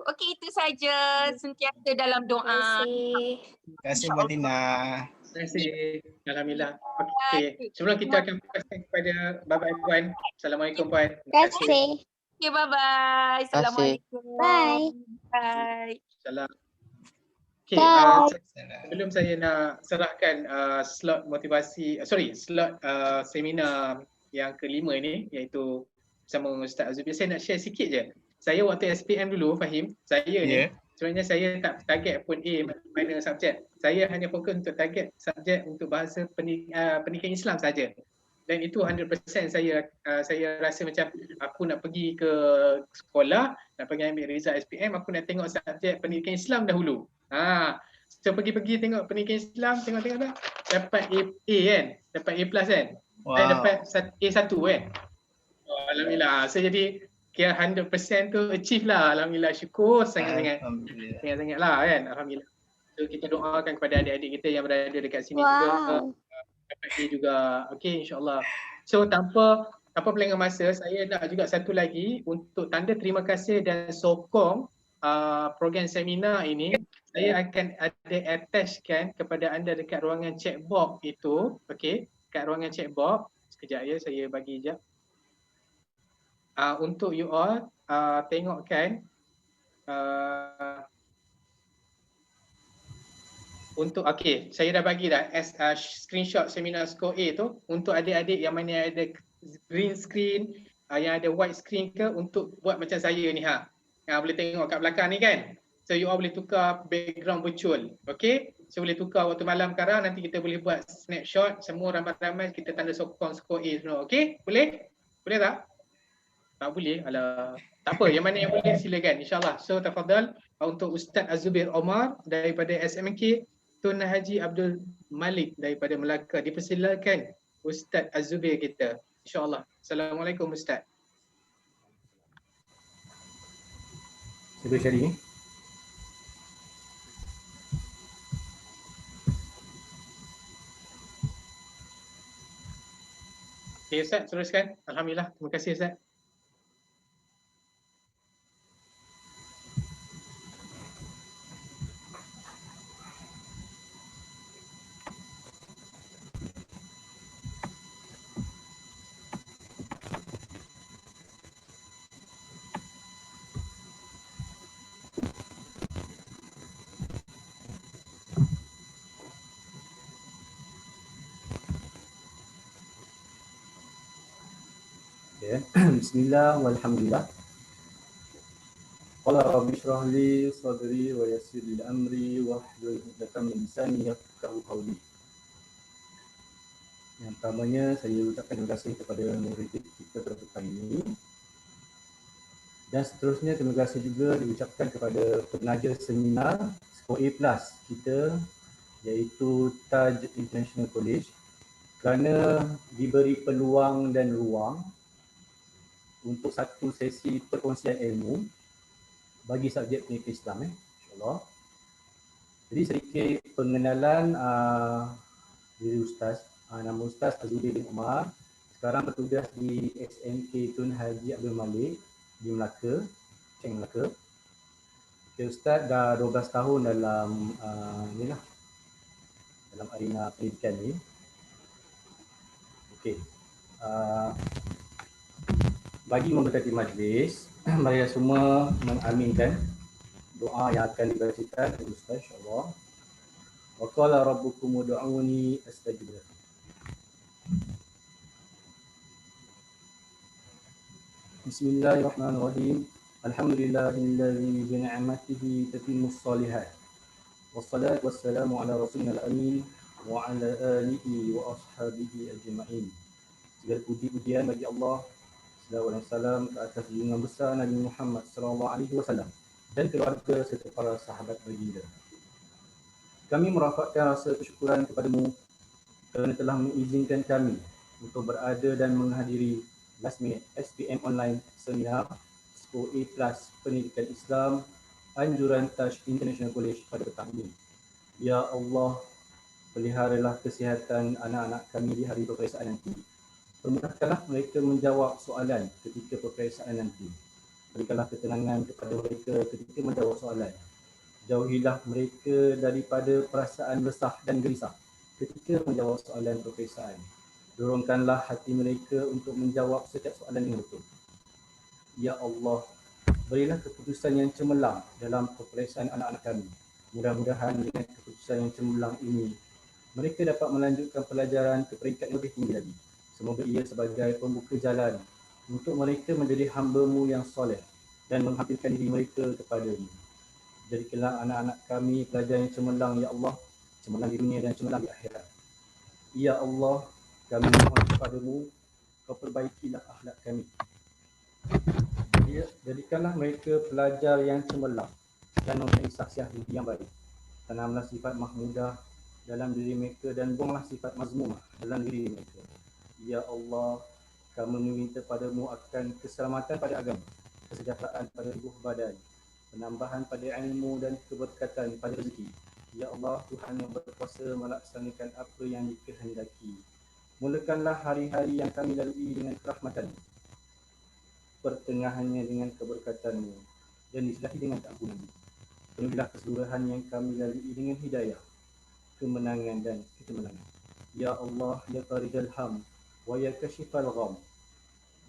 Speaker 3: Okey, itu saja. Sentiasa dalam doa.
Speaker 5: Terima kasih Mbak Tina.
Speaker 1: Terima kasih. Alhamdulillah. Okey. Sebelum kita akan berkongsi kepada bye-bye Puan. Assalamualaikum Puan.
Speaker 7: Terima kasih.
Speaker 3: Okay, bye-bye. Assalamualaikum.
Speaker 7: Bye.
Speaker 3: Bye.
Speaker 1: Salam. Okay,
Speaker 7: Bye.
Speaker 1: sebelum saya nak serahkan slot seminar yang kelima ni, iaitu bersama Ustaz Azubir, saya nak share sikit je. Saya waktu SPM dulu, Fahim, saya ni sebenarnya saya tak target pun mana subjek. Saya hanya fokus untuk target subjek untuk bahasa pendidikan Islam saja. Dan itu 100% saya rasa macam aku nak pergi ke sekolah, nak pergi ambil result SPM, aku nak tengok subjek pendidikan Islam dahulu. So pergi tengok pendidikan Islam, tengok dapat A kan, dapat A+ kan. Dan dapat A1 kan. Alhamdulillah. So jadi kira 100% tu achieve lah. Alhamdulillah, syukur sangat-sangat. Sangat-sangat lah kan. Alhamdulillah. So kita doakan kepada adik-adik kita yang berada dekat sini juga. Dapat A juga. Okay, insyaAllah. So tanpa pelengah masa, saya nak juga satu lagi untuk tanda terima kasih dan sokong program seminar ini. Saya akan ada attachkan kepada anda dekat ruangan chat box itu. Okay, kat ruangan chat box. Sekejap ya, saya bagi sekejap. Untuk you all tengokkan untuk saya dah bagi dah screenshot seminar score A tu untuk adik-adik yang mana ada green screen, yang ada white screen ke, untuk buat macam saya ni boleh tengok kat belakang ni kan. So you all boleh tukar background virtual. Okay, so boleh tukar waktu malam sekarang, nanti kita boleh buat snapshot semua ramai-ramai, kita tanda sokong score A semua. Okay, boleh? Boleh tak? Tak boleh? Alah. Tak apa, yang mana yang boleh silakan, insyaAllah. So tafadhal untuk Ustaz Azubir Omar daripada SMK, Tun Haji Abdul Malik daripada Melaka. Dipersilakan Ustaz Azubir kita, insyaAllah. Assalamualaikum Ustaz.
Speaker 8: Saya boleh share ni.
Speaker 1: Okay Ustaz, teruskan. Alhamdulillah, terima kasih Ustaz.
Speaker 8: Bismillah walhamdulillah. Qala rabbi shrah li sadri wa yassir li amri wahlul 'uqdatam min lisani yafqahu qawli. Yang pertamanya saya ucapkan terima kasih kepada murid kita pada kali ini. Dan seterusnya terima kasih juga diucapkan kepada penaja seminar skor A+ kita, iaitu Taj International College, kerana diberi peluang dan ruang untuk satu sesi perkongsian ilmu bagi subjek pendidikan Islam, insyaAllah. Jadi sedikit pengenalan diri Ustaz. Nama Ustaz Azubir bin Omar, sekarang bertugas di SMK Tun Haji Abdul Malik di Melaka, Ceng Melaka. Okay, Ustaz dah 12 tahun dalam dalam arena pendidikan ni. Okey. Bagi memberkati majlis, mari semua mengaminkan doa yang akan dibacakan oleh Ustaz, insyaAllah. Wa qala rabbukum ud'uni astajib lakum. Bismillahirrahmanirrahim. Alhamdulillahilladzi bi ni'matihi tatimmus shalihat. Wassalatu wassalamu ala rasulil amin wa ala alihi wa ashabihi ajma'in. Segala puji-pujian bagi Allah, salawat dan salam ke atas junjungan besar Nabi Muhammad sallallahu alaihi wasallam dan keluarga serta para sahabat baginda. Kami merafakkan rasa kesyukuran kepadamu kerana telah mengizinkan kami untuk berada dan menghadiri last minute SPM online seminar skor A+ Pendidikan Islam Anjuran Taj International College pada petang ini. Ya Allah, peliharalah kesihatan anak-anak kami di hari peperiksaan nanti. Permudahkanlah mereka menjawab soalan ketika peperiksaan nanti. Berikanlah ketenangan kepada mereka ketika menjawab soalan. Jauhilah mereka daripada perasaan resah dan gelisah ketika menjawab soalan peperiksaan. Dorongkanlah hati mereka untuk menjawab setiap soalan dengan betul. Ya Allah, berilah keputusan yang cemerlang dalam peperiksaan anak-anak kami. Mudah-mudahan dengan keputusan yang cemerlang ini, mereka dapat melanjutkan pelajaran ke peringkat yang lebih tinggi lagi. Semoga ia sebagai pembuka jalan untuk mereka menjadi hamba-Mu yang soleh dan menghampirkan diri mereka kepada-Mu. Jadikanlah anak-anak kami pelajar yang cemerlang, Ya Allah, cemerlang di dunia dan cemerlang di akhirat. Ya Allah, kami mohon kepada-Mu, Kau perbaikilah akhlak kami. Jadikanlah mereka pelajar yang cemerlang dan mempunyai saksiah diri yang baik. Tanamlah sifat mahmudah dalam diri mereka dan buanglah sifat mazmumah dalam diri mereka. Ya Allah, kami meminta padamu akan keselamatan pada agama, kesejahteraan pada tubuh badan, penambahan pada ilmu dan keberkatan pada rezeki. Ya Allah, Tuhan yang berkuasa melaksanakan apa yang dikehendaki. Mulakanlah hari-hari yang kami lalui dengan kerahmatan-Mu, pertengahannya dengan keberkatan-Mu, dan disertai dengan keampunan-Mu. Penuhilah keseluruhan yang kami lalui dengan hidayah, kemenangan dan kemenangan. Ya Allah, Ya Faridal Ham, wa Ya Kashifal Gham,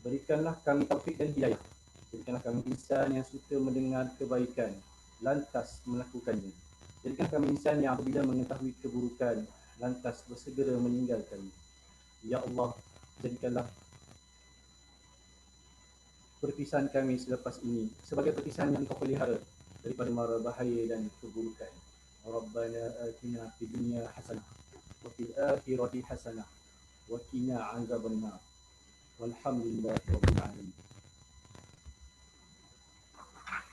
Speaker 8: berikanlah kami taufik dan hidayah. Jadikanlah kami insan yang suka mendengar kebaikan, lantas melakukannya. Jadikanlah kami insan yang apabila mengetahui keburukan, lantas bersegera meninggalkannya. Ya Allah, jadikanlah perpisahan kami selepas ini sebagai perpisahan yang Kau pelihara daripada mara bahaya dan keburukan. Rabbana atina fid dunya hasanah wa fil akhirati hasanah wa qina azabannar. Walhamdulillahi rabbil alamin.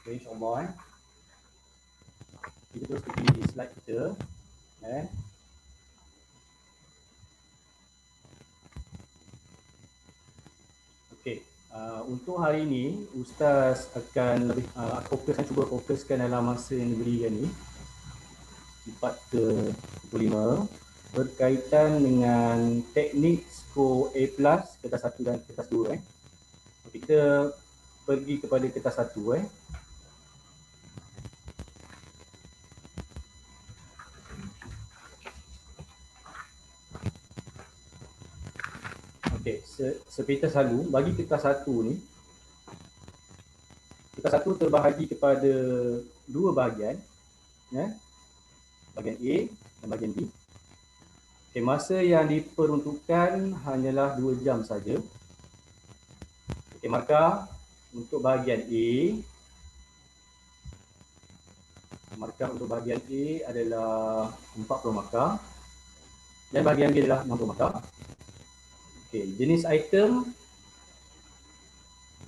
Speaker 8: Okay, insyaAllah kita terus pergi slide kita. Okay, untuk hari ini Ustaz akan lebih cuba fokuskan dalam masa yang diberikan ni 4 ke 5 berkaitan dengan teknik skor A+, kertas 1 dan kertas 2. Okay, kita pergi kepada kertas 1. Okey, seperti selalu bagi kertas 1 ni, kertas 1 terbahagi kepada 2 bahagian, bahagian A dan bahagian B. Okey, masa yang diperuntukkan hanyalah 2 jam saja. Okey, maka untuk bahagian A, markah untuk bahagian A adalah 40 markah dan bahagian B adalah 60 markah. Okay, jenis item.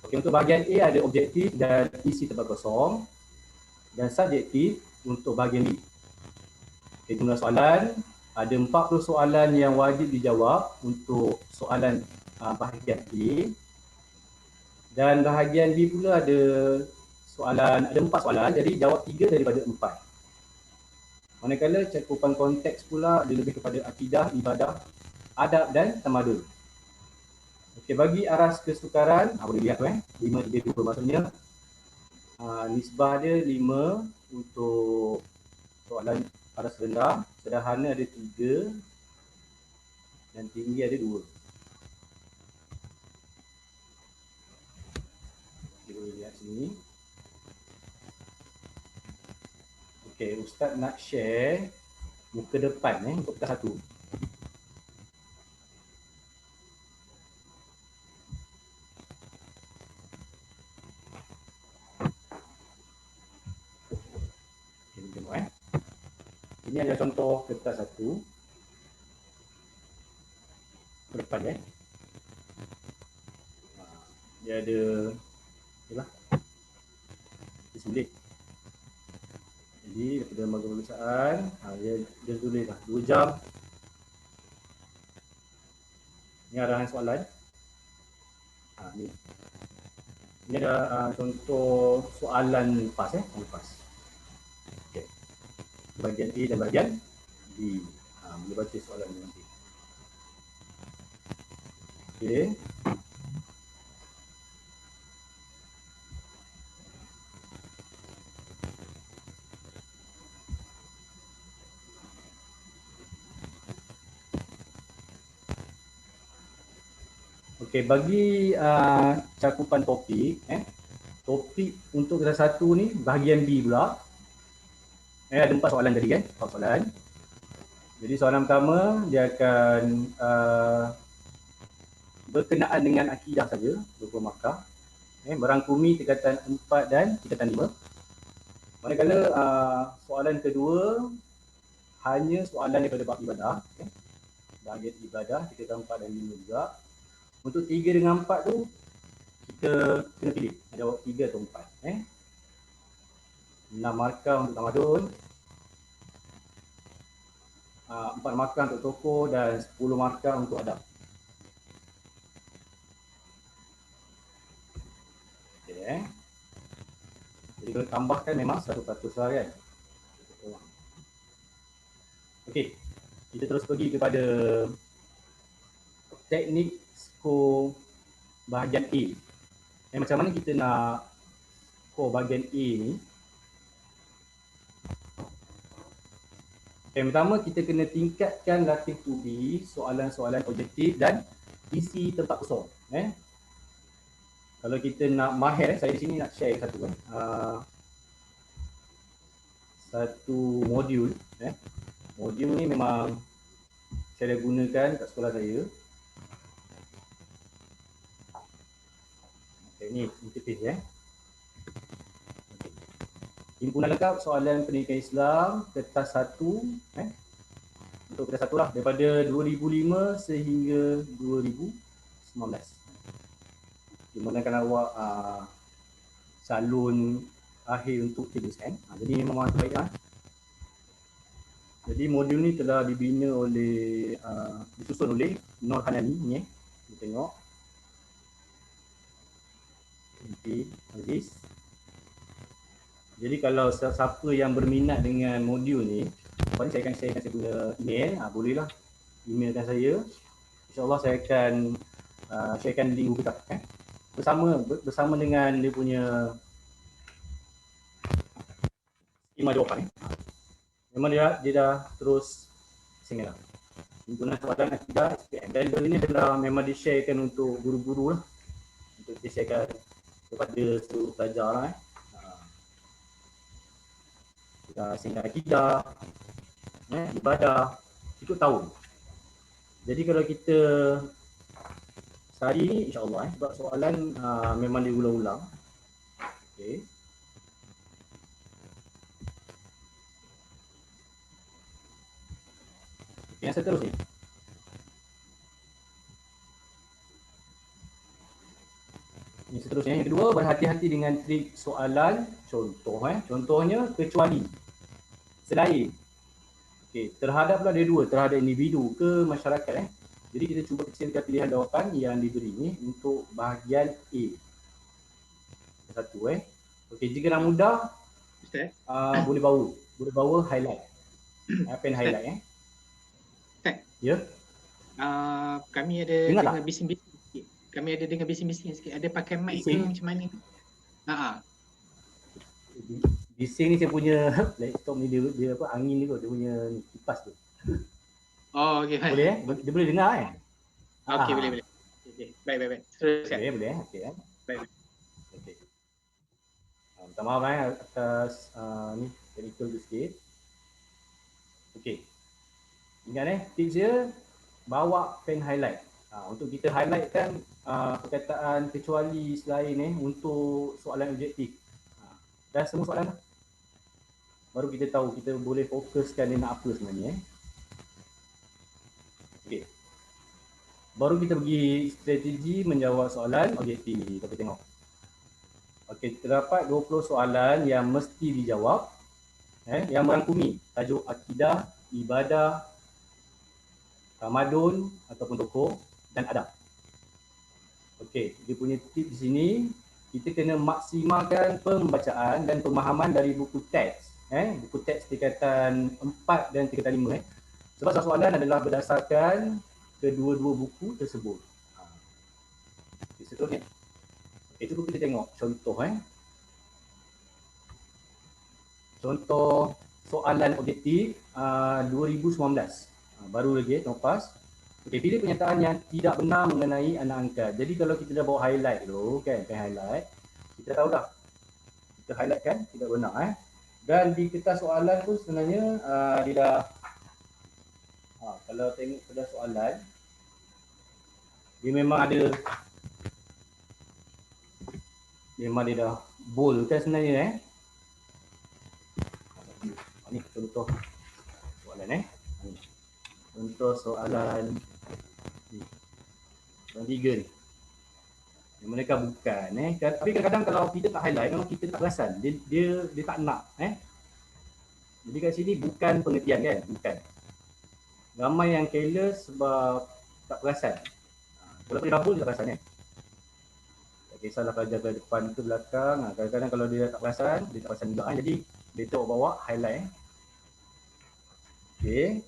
Speaker 8: Okay, untuk bahagian A ada objektif dan isi tempat kosong, dan subjektif untuk bahagian B. Okay, jumlah soalan ada 40 soalan yang wajib dijawab untuk soalan bahagian A, dan bahagian B pula ada 4 soalan, jadi jawab 3 daripada 4. Manakala cakupan konteks pula ada lebih kepada akidah, ibadah, adab dan tamadun. Okey, bagi aras kesukaran, boleh lihat 5-3-2 maksudnya. Nisbah dia 5 untuk soalan aras rendah, sederhana ada 3 dan tinggi ada 2. Kita boleh lihat sini. Okey, Ustaz nak share muka depan untuk kertas 1. Ini adalah contoh kertas 1. Depan dia ada disulit. Jadi daripada lembaga pemeriksaan, dia tulis 2 jam. Ini arahan soalan. Ni Ini ada contoh soalan lepas lepas. Okey. Bahagian A dan bahagian B. Boleh baca soalan ni nanti. Okey. Okey, bagi cakupan topik, topik untuk kelas 1 ni bahagian B pula. Ada 4 soalan tadi kan? 4 soalan. Jadi soalan pertama dia akan berkenaan dengan akidah saja, 20 markah. Merangkumi tingkatan 4 dan tingkatan 5. Manakala soalan kedua hanya soalan daripada bab ibadah, bahagian ibadah tingkatan 4 dan 5 juga. Untuk 3 dengan 4 tu kita kena pilih jawab 3 atau 4. 6 markah untuk tamadun, 4 markah untuk tokoh dan 10 markah untuk adab. Okay. Jadi kalau tambahkan memang 100% lah kan. Okey, kita terus pergi kepada teknik skor bahagian A. Macam mana kita nak skor bahagian A ni? Yang pertama kita kena tingkatkan latih tubi soalan-soalan objektif dan isi tempat kosong. Kalau kita nak mahir, saya di sini nak share satu satu modul. Modul ni memang saya dah gunakan kat sekolah saya. Ini interface Himpunan lengkap soalan pendidikan Islam kertas 1 untuk kertas 1 lah daripada 2005 sehingga 2019. Dimudahkan awak calon akhir untuk tuliskan. Jadi memang terbaik lah. Jadi modul ni telah dibina oleh disusun oleh Nur Hanani ni. Kita tengok. Okay, Aziz. Jadi kalau siapa yang berminat dengan modul ni, saya akan sharekan saya punya email. Bolehlah emailkan saya. InsyaAllah saya akan sharekan link Google Doc. Bersama dengan dia punya skema jawapan. Memang dia dah terus singgah. Himpunan soalan akidah SPM. Dan ini adalah memang di-sharekan untuk guru-guru lah. Untuk di-sharekan kepada seluruh pelajar lah. Kita singgah akidah, ibadah, ikut tahun. Jadi kalau kita sehari ni insyaAllah sebab soalan memang diulang-ulang. Okay. Yang seterusnya. Yang seterusnya, yang kedua, berhati-hati dengan trik soalan contoh. Contohnya kecuali, selain. Okey, terhadap pula ada dua, terhadap individu ke masyarakat. Jadi kita cuba kecilkan pilihan jawapan yang diberi ni untuk bahagian A. Satu Okey, jika nak mudah, boleh bawa highlight. Pen highlight Ya.
Speaker 1: Kami ada dengar bising-bising sikit. Kami ada dengar bising-bising sikit. Ada pakai mic ke macam mana?
Speaker 8: Bising ni saya punya laptop ni dia apa angin ni kot, dia punya kipas tu.
Speaker 1: Oh okey.
Speaker 8: Boleh Dia boleh dengar
Speaker 1: Okey boleh. Okey. Baik. Teruskan.
Speaker 8: Boleh okey
Speaker 1: Baik.
Speaker 8: Okey. Minta maaf atas ni technical sikit. Okey. Ingat tips dia bawa pen highlight. Untuk kita highlightkan perkataan kecuali selain untuk soalan objektif. Dah semua soalan dah. Baru kita tahu kita boleh fokuskan dia nak apa sebenarnya. Okey. Baru kita pergi strategi menjawab soalan objektif. Kita tengok. Okey, terdapat 20 soalan yang mesti dijawab yang merangkumi tajuk akidah, ibadah, tamadun ataupun tokoh dan adab. Okey, dia punya tip di sini kita kena maksimalkan pembacaan dan pemahaman dari buku teks. Buku teks tingkatan 4 dan tingkatan 5. Sebab soalan adalah berdasarkan kedua-dua buku tersebut. Seterusnya. Itu kita tengok contoh. Contoh soalan objektif 2019. Baru lagi Nopas. Okey, pilih pernyataan yang tidak benar mengenai anak angkat. Jadi kalau kita dah bawa highlight dulu kan, highlight, kita tahu dah. Kita highlight kan tidak benar Dan di kertas soalan pun sebenarnya dia dah kalau tengok kertas soalan dia memang ada dia dah bold kan sebenarnya Ni contoh soalan Contoh soalan soalan 3 ni. Yang mereka bukan tapi kadang-kadang kalau kita tak highlight memang kita tak perasan. Dia tak nak Jadi kat sini bukan pengertian kan? Bukan. Ramai yang careless sebab tak perasan. Walaupun dia rabul dia tak perasan Tak kisahlah pelajar ke depan ke belakang. Kadang-kadang kalau dia tak perasan, dia tak perasan juga Jadi better bawa highlight Okey.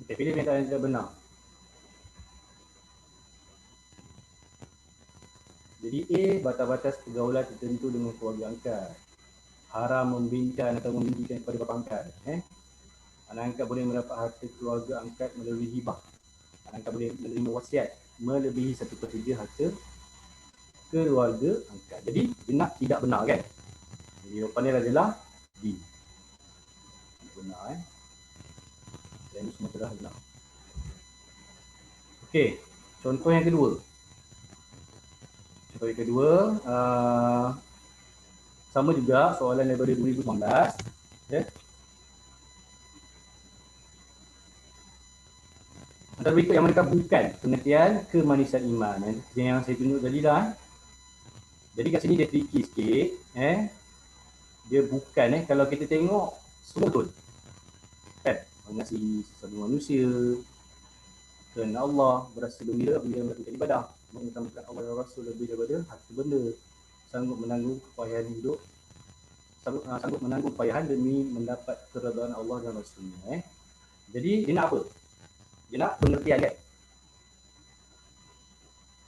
Speaker 8: Okey, pilih pernyataan yang tidak benar. Jadi A, batas-batas pergaulan tertentu dengan keluarga angkat. Haram membincang atau membincangkan kepada bapa angkat. Anak angkat boleh mendapat harta keluarga angkat melalui hibah. Anak angkat boleh menerima wasiat melebihi 1/3 harta keluarga angkat. Jadi benar tidak benar kan? Jadi jawapannya adalah D. Benar Dan itu semua telah benar. Okey, contoh yang kedua. Contoh yang kedua sama juga soalan daripada 2019 Antara berikut yang mereka bukan pengertian kemanisan iman. Yang saya tunjuk tadi lah. Jadi kat sini dia tricky sikit. Dia bukan kalau kita tengok semua betul. Kan? Mengasihi sesama manusia. Kerana Allah berasa gembira bila melakukan ibadah. Mengutamakan Allah dan Rasul lebih daripada harta benda. Sanggup menanggung kepayahan hidup. Sanggup menanggung kepayahan demi mendapat keredaan Allah dan Rasulnya. Jadi dia nak apa? Dia nak pengertian kan?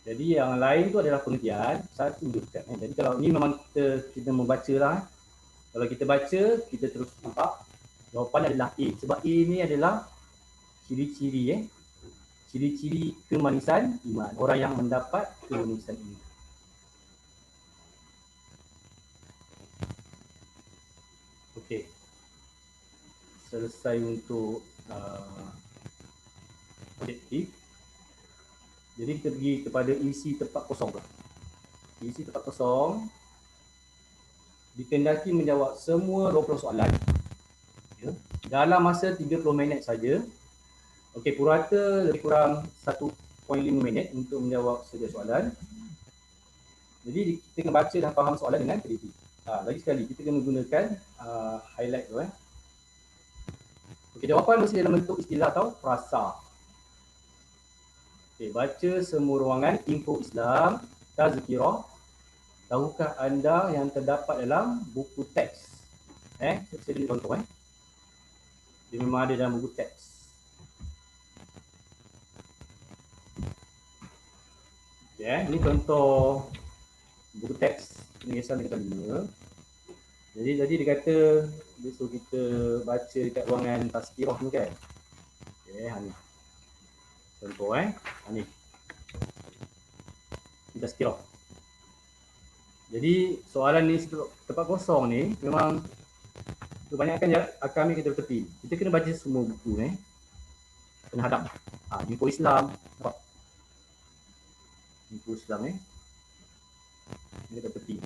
Speaker 8: Jadi yang lain tu adalah pengertian, satu je bukan. Jadi kalau ni memang kita membaca lah. Kalau kita baca, kita terus nampak jawapan adalah A. Sebab A ni adalah ciri-ciri ciri-ciri kemanisan iman. Orang yang mendapat kemanisan iman. Okey. Selesai untuk objektif. Jadi kita pergi kepada isi tempat kosong. Isi tempat kosong dikendaki menjawab semua 20 soalan dalam masa 30 minit saja. Okey, purata lebih kurang 1.5 minit untuk menjawab setiap soalan. Jadi kita kena baca dan faham soalan dengan teliti. Lagi sekali kita kena gunakan highlight tu Okey, jawapan mesti dalam bentuk istilah atau frasa. Okey, baca semua ruangan info Islam, tazkirah. Tahukah anda yang terdapat dalam buku teks? Saya beri contoh Dia memang ada dalam buku teks. Ini contoh buku teks penulisan tingkatan 5. Jadi dia kata dia suruh kita baca dekat ruangan tazkirah ni kan. Ni. Contoh ni. Tazkirah. Jadi soalan ni tempat kosong ni memang kebanyakan akan ambil kita tepi. Kita kena baca semua buku kena hadap. Info Islam. Nampak? Info Islam Ini kita tepi.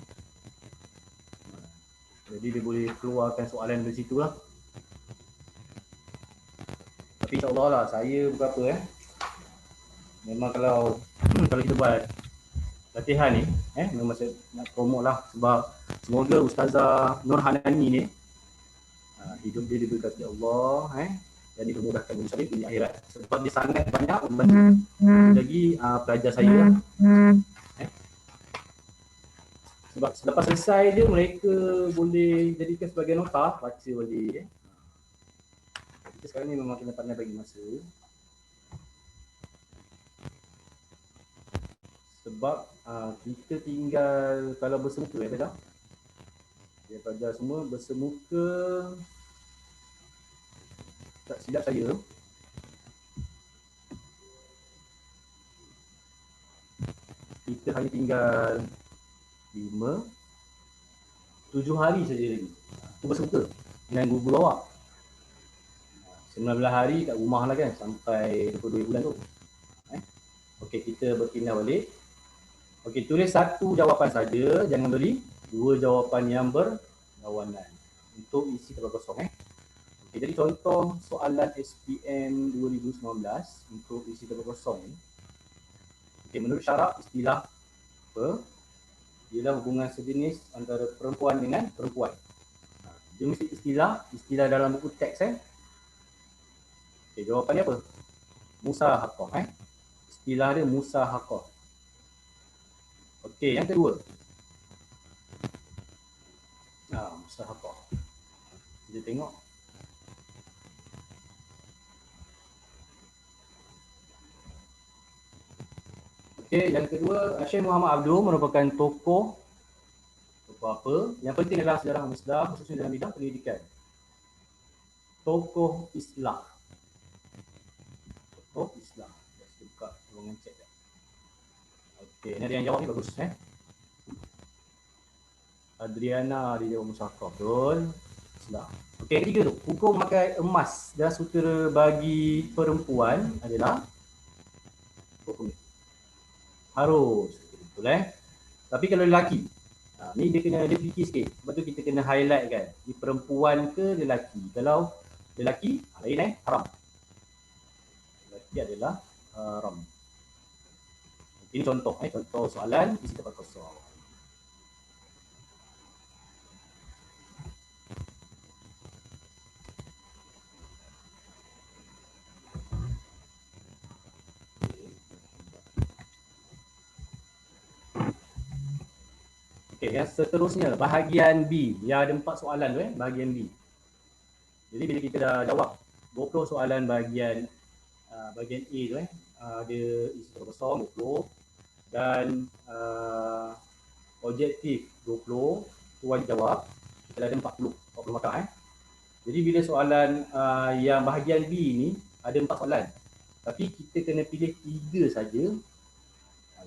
Speaker 8: Jadi dia boleh keluarkan soalan dari situ lah. Tapi insyaAllah lah saya bukan apa Memang kalau kita buat latihan ni, memang saya nak promote lah sebab semoga Ustazah Nur Hanani ni hidup dia diberkati Allah, dan dimudahkan urusan di akhirat sebab dia sangat banyak membantu lagi pelajar saya lah. Sebab selepas selesai dia mereka boleh jadikan sebagai nota baca balik. Kita sekarang ni memang kena pandai bagi masa. Sebab kita tinggal kalau bersemuka dah. Dia pelajar semua bersemuka, tak silap saya. Kita hanya tinggal 7 hari saja lagi. Itu bersemuka dengan guru awak. 19 hari kat rumah lah kan sampai 22 bulan tu. Okey, kita berpindah balik. Okey, tulis satu jawapan saja, jangan beri dua jawapan yang berlawanan untuk isi tempat kosong. Okey, jadi contoh soalan SPM 2019 untuk isi tempat kosong ni. Okey, menurut syarat istilah apa? Ialah hubungan sejenis antara perempuan dengan perempuan. Dia mesti istilah dalam buku teks. Okey, jawapannya apa? Musahaqah. Istilah dia musahaqah. Okey, yang kedua. Musahaqah. Kita tengok. Okey, yang kedua, Syekh Muhammad Abdul merupakan tokoh apa? Yang penting adalah sejarah Islam khususnya dalam bidang pendidikan. Tokoh Islam. Tokoh Islam. Saya buka ruangan chat dah. Okey, ini ada yang jawab ni bagus. Adriana dia jawab musahaqah. Betul. Islam. Okey, yang ketiga tu, hukum memakai emas dan sutera bagi perempuan adalah hukum harus. Betul Tapi kalau lelaki, ni dia kena dia fikir sikit. Sebab tu kita kena highlight kan. Di perempuan ke lelaki. Kalau lelaki, lain haram. Lelaki adalah haram. Ini contoh, contoh soalan isi tempat kosong. Okey, yang seterusnya bahagian B. Yang ada 4 soalan tu bahagian B. Jadi bila kita dah jawab 20 soalan bahagian A tu ada isi tempat kosong 20 dan objektif 20 tu wajib jawab. Kita ada 40 markah Jadi bila soalan yang bahagian B ni ada 4 soalan. Tapi kita kena pilih 3 saja.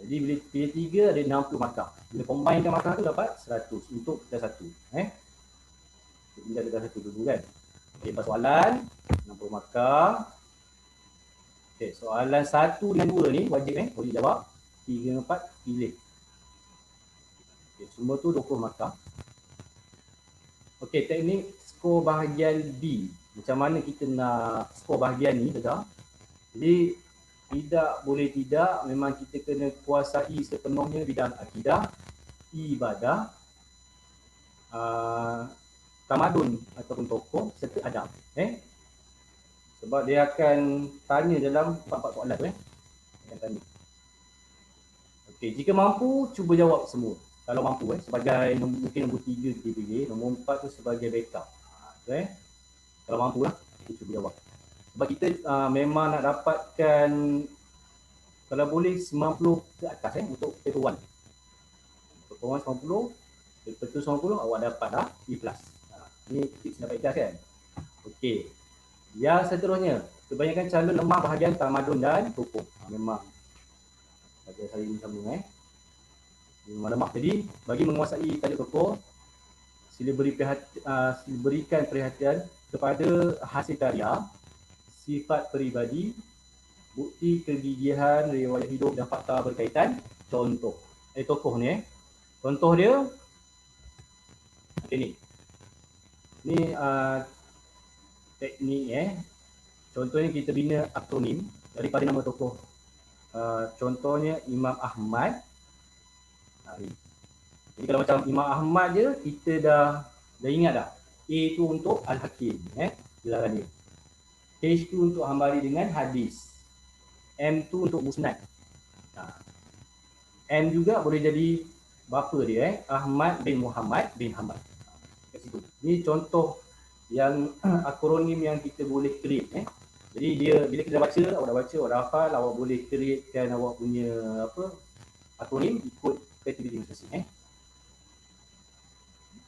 Speaker 8: Jadi bila pilih 3 ada 60 markah. Bila combinekan markah tu dapat 100 untuk kelas 1. Kita kelas 1 dulu kan. Okey, 4 soalan, 60 markah. Okey, soalan 1 dengan 2 ni wajib boleh jawab. 3 dan 4 pilih. Okey, semua tu 20 markah. Okey, teknik skor bahagian B. Macam mana kita nak skor bahagian ni betul? Jadi tidak boleh tidak, memang kita kena kuasai sepenuhnya bidang akidah, ibadah, tamadun ataupun tokoh serta adab. Sebab dia akan tanya dalam 4 soalan tu akan tanya. Okey, jika mampu cuba jawab semua. Kalau mampu sebagai mungkin nombor 3 kita pilih, nombor 4 tu sebagai backup. Kalau mampu lah kita cuba jawab. Sebab kita memang nak dapatkan kalau boleh 90 ke atas untuk paper 1. Paper 1 90, paper 2 90 awak dapat dah B+. Ini tips dapat ikhlas kan. Okey. Yang seterusnya, kebanyakan calon lemah bahagian tamadun dan hukum. Memang bagi saya ini sambung memang lemah. Jadi bagi menguasai tajuk tokoh, sila berikan perhatian kepada hasil karya, sifat peribadi, bukti kegigihan, riwayat hidup dan fakta berkaitan. Contoh tokoh ni contoh dia ini teknik contohnya kita bina akronim daripada nama tokoh. Contohnya Imam Ahmad, Jadi kalau macam Imam Ahmad je, kita dah ingat dah. A tu untuk Al-Hakim, gelaran dia. H tu untuk Hambali dengan hadis. M tu untuk musnad. N juga boleh jadi bapa dia, Ahmad bin Muhammad bin Hanbal. Kat situ. Ni contoh yang akronim yang kita boleh create. Jadi dia bila kita dah baca, awak dah hafal, awak boleh createkan awak punya akronim ikut kreativiti masing-masing.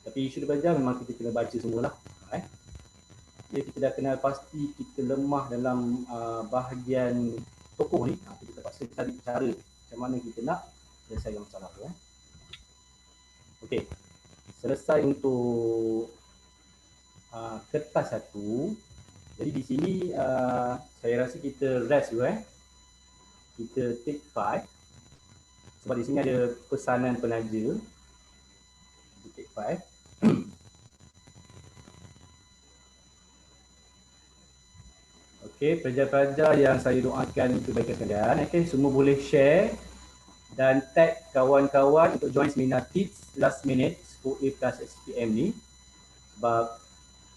Speaker 8: Tapi isu belajar memang kita kena baca semualah. Bila kita dah kenal pasti kita lemah dalam bahagian tokoh ni, kita terpaksa cari cara macam mana kita nak selesaikan masalah tu. Okey, selesai untuk kertas satu. Jadi di sini saya rasa kita rest dulu. Kita take 5 sebab di sini ada pesanan penaja. Kita take 5. Okey, pelajar-pelajar yang saya doakan kebaikan kalian, semua boleh share dan tag kawan-kawan untuk join seminar tips last minute 4A plus SPM ni sebab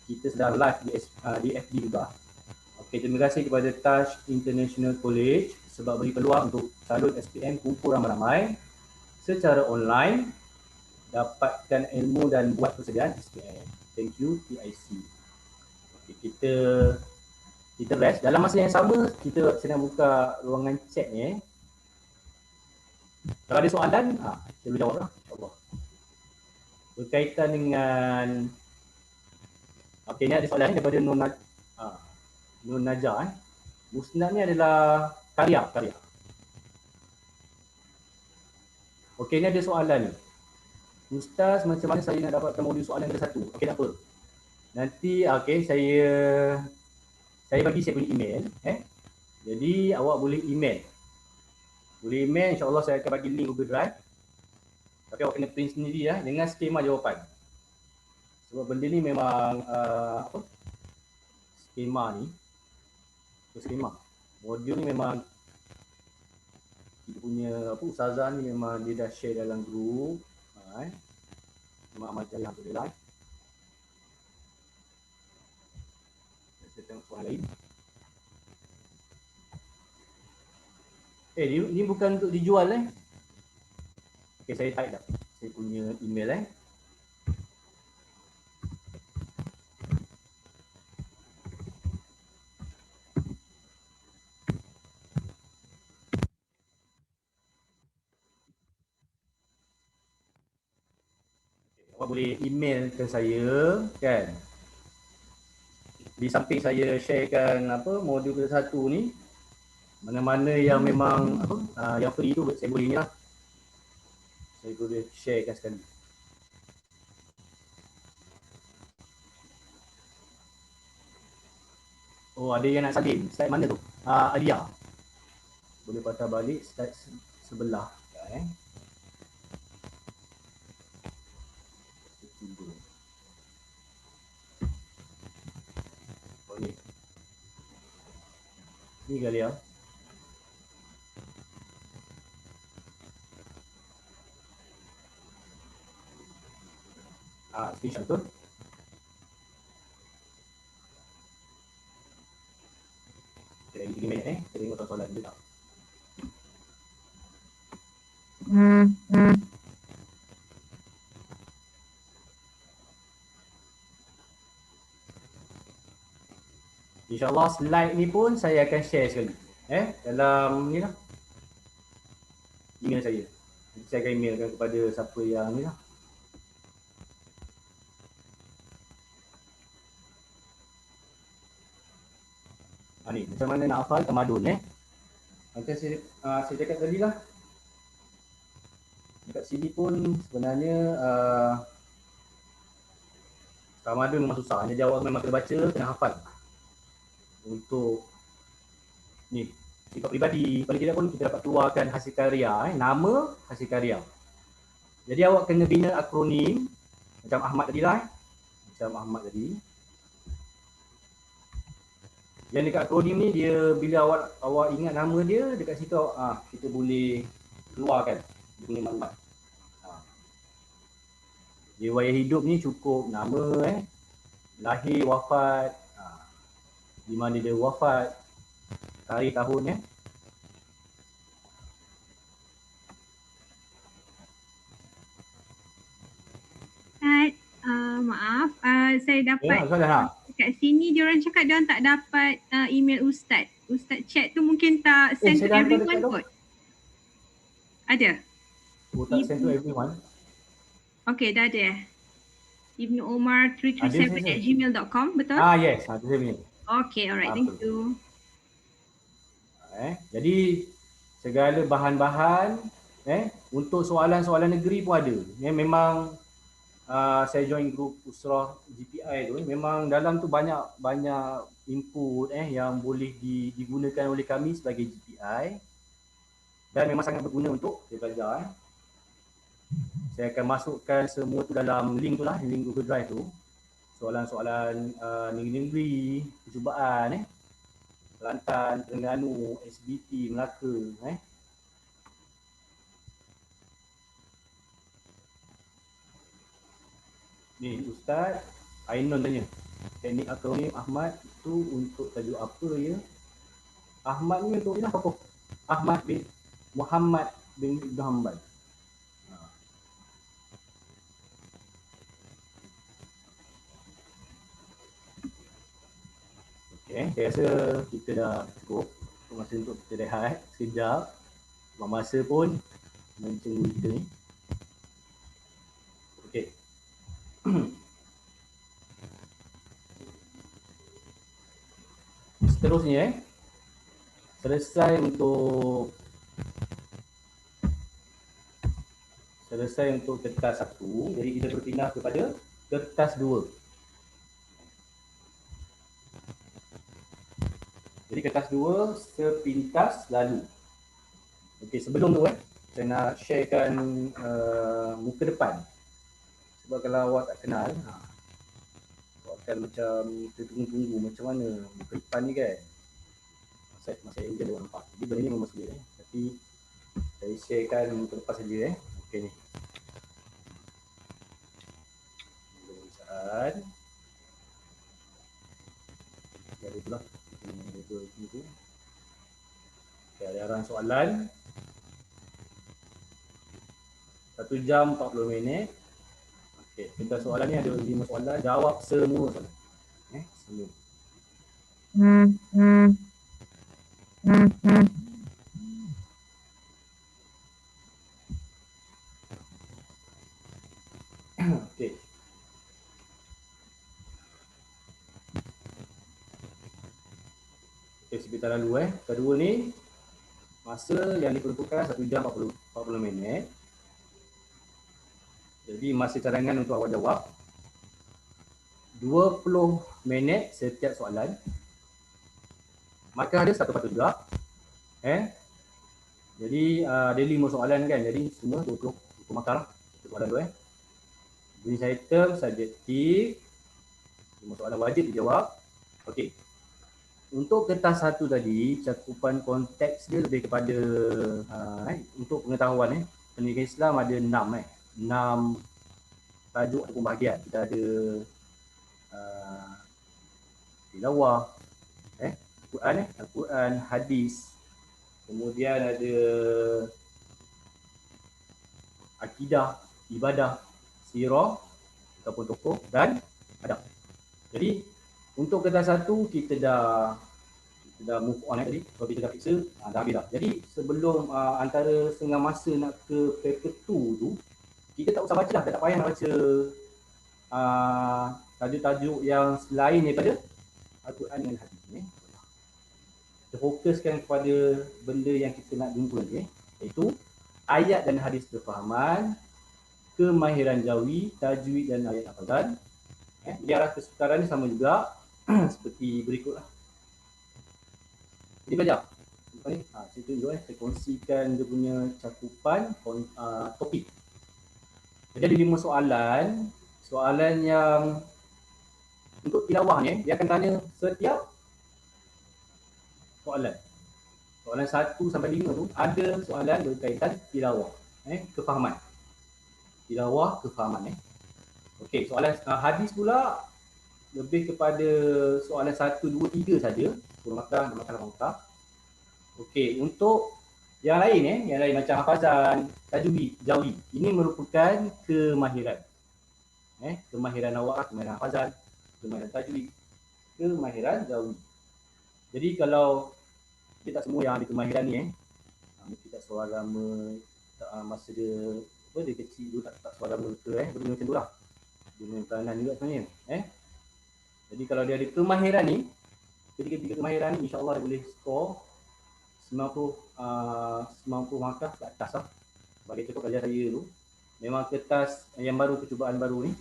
Speaker 8: kita sedang live di FB juga. Okey, terima kasih kepada Touch International College sebab beri peluang untuk calon SPM kumpul ramai-ramai secara online, dapatkan ilmu dan buat persediaan SPM. Thank you TIC. Okey, kita rest. Dalam masa yang sama, kita sedang buka ruangan chat ni. Kalau ada soalan, kita boleh jawab lah. InsyaAllah. Berkaitan dengan okey, ni ada soalan daripada Nur Najah. Musnad ni adalah karya. Okey, ni ada soalan ni. Ustaz, macam mana saya nak dapatkan modul soalan ke satu? Okey, tak apa. Nanti saya bagi saya punya email. Jadi awak boleh email. InsyaAllah saya akan bagi link Google Drive. Tapi awak kena print sendiri dengan skema jawapan. Sebab benda ni memang skema. Modul ni memang kita punya ustazah ni memang dia dah share dalam grup. Mak Majah tu dia live. Saya tengok soalan lain. Ni bukan untuk dijual Okey, saya type dah. Saya punya email Awak boleh email ke saya kan. Di samping saya sharekan modul ke-1 ni, mana-mana yang memang yang free tu saya boleh ni lah. Saya boleh sharekan sekali. Oh, ada yang nak salin. Slide mana tu? Adia. Boleh patah balik slide sebelah. Oh, ni kali ya. Screenshot tu. Kita lagi 3 minit kita tengok soalan juga. InsyaAllah slide ni pun saya akan share sekali. Dalam ni lah. Email saya. Nanti saya akan emailkan kepada siapa yang ni lah. Ni macam mana nak hafal tamadun Macam saya cakap tadi lah. Dekat sini pun sebenarnya tamadun memang susah. Jadi awak memang kena baca, kena hafal. Untuk ni sifat peribadi, paling tidak pun kita dapat keluarkan hasil karya, nama hasil karya. Jadi awak kena bina akronim macam Ahmad tadi lah. Yang dekat akronim ni dia bila awak ingat nama dia, dekat situ kita boleh keluarkan dia punya maklumat. Riwayat hidup ni cukup nama, lahir, wafat, di mana dia wafat, tarikh tahun
Speaker 9: Maaf, saya dapat
Speaker 8: Soalan
Speaker 9: kat sini diorang cakap diorang tak dapat email Ustaz. Ustaz chat tu mungkin tak send to everyone kot. Ada?
Speaker 8: Oh, tak send to everyone.
Speaker 9: Okay, dah ada. Ibnu Omar 337@gmail.com, betul?
Speaker 8: Yes, itu saya punya.
Speaker 9: Okay, alright, thank you.
Speaker 8: Jadi segala bahan-bahan untuk soalan-soalan negeri pun ada. Memang saya join grup Usrah GPI tu, memang dalam tu banyak input yang boleh digunakan oleh kami sebagai GPI dan memang sangat berguna untuk saya belajar. Saya akan masukkan semua tu dalam link tu lah, link Google Drive tu. Soalan-soalan negeri-negeri, percubaan Kelantan, Terengganu, SBT, Melaka Ni Ustaz Ainon tanya, teknik akronim Ahmad itu untuk tajuk apa ya? Ahmad ni untuk apa? Ahmad bin Muhammad bin Ibn Hanbal. Okay, saya rasa kita dah cukup masa untuk kita rehat sekejap. Masa pun mencengui kita ni. Okay. Seterusnya selesai untuk kertas 1, jadi kita berpindah kepada kertas 2. Jadi kertas 2 sepintas lalu. Okey, sebelum tu saya nak sharekan muka depan. Sebab kalau awak tak kenal, awak akan macam tertunggu-tunggu macam mana muka depan ni kan. Masa Angel dia nampak. Jadi benda ni memang sulit tapi saya sharekan muka depan saja Okey ni. Pemeriksaan. Jadi itulah. Okay, ada arahan soalan 1 jam 40 minit. Okey, kita soalan ni ada 5 soalan, jawab semua soalan. Semua. Okey. Sebentar lalu kedua ni masa yang diperlukan 1 jam 40 minit. Jadi masa cadangan untuk awak jawab 20 minit setiap soalan. Maka ada satu patut juga. Jadi ada 5 soalan kan. Jadi semua 20 markah soalan tu Jenis item, subjektif, 5 soalan wajib dijawab. Okey. Untuk kertas 1 tadi, cakupan konteks dia lebih kepada untuk pengetahuan pendidikan Islam ada 6 tajuk ataupun bahagian. Kita ada tilawah, Al-Quran, hadis. Kemudian ada akidah, ibadah, sirah ataupun tokoh dan adab. Jadi untuk kertas 1 kita dah move on tadi. Kalau kita dah periksa, dah habis dah. Jadi sebelum antara setengah masa nak ke paper 2 tu, kita tak usah baca dah. Tak payah nak baca tajuk-tajuk yang selain daripada Al-Quran dengan hadis ni. Kita fokuskan kepada benda yang kita nak jumpa ni, iaitu ayat dan hadis berfahaman, kemahiran jawi, tajwid dan ayat hafalan. Jadi arah kesukaranan ni sama juga seperti berikutlah. Jadi belajar. Saya tunjuk saya kongsikan dia punya cakupan topik. Jadi ada 5 soalan. Soalan yang untuk tilawah ni, dia akan tanya setiap soalan. Soalan 1 sampai 5 tu ada soalan berkaitan tilawah, kefahaman. Tilawah, kefahaman Okey, soalan hadis pula lebih kepada soalan 1, 2, 3 saja. Surah Makkah, Makkah. Okey, untuk yang lain yang lain macam hafazan, tajwid, jawi, ini merupakan kemahiran. Kemahiran awak, kemahiran hafazan, kemahiran tajwid, kemahiran jawi. Jadi kalau kita tak semua yang ada kemahiran ni mungkin tak suara lama masa dia dia kecil dulu tak suara lama ke benda macam tu lah. Benda peranan juga sebenarnya. Jadi kalau dia ada kemahiran ni, ketiga-tiga kemahiran ni insya-Allah dia boleh skor 90 markah ke atas lah. Bagi contoh kajian saya tu, memang kertas yang baru, percubaan baru ni,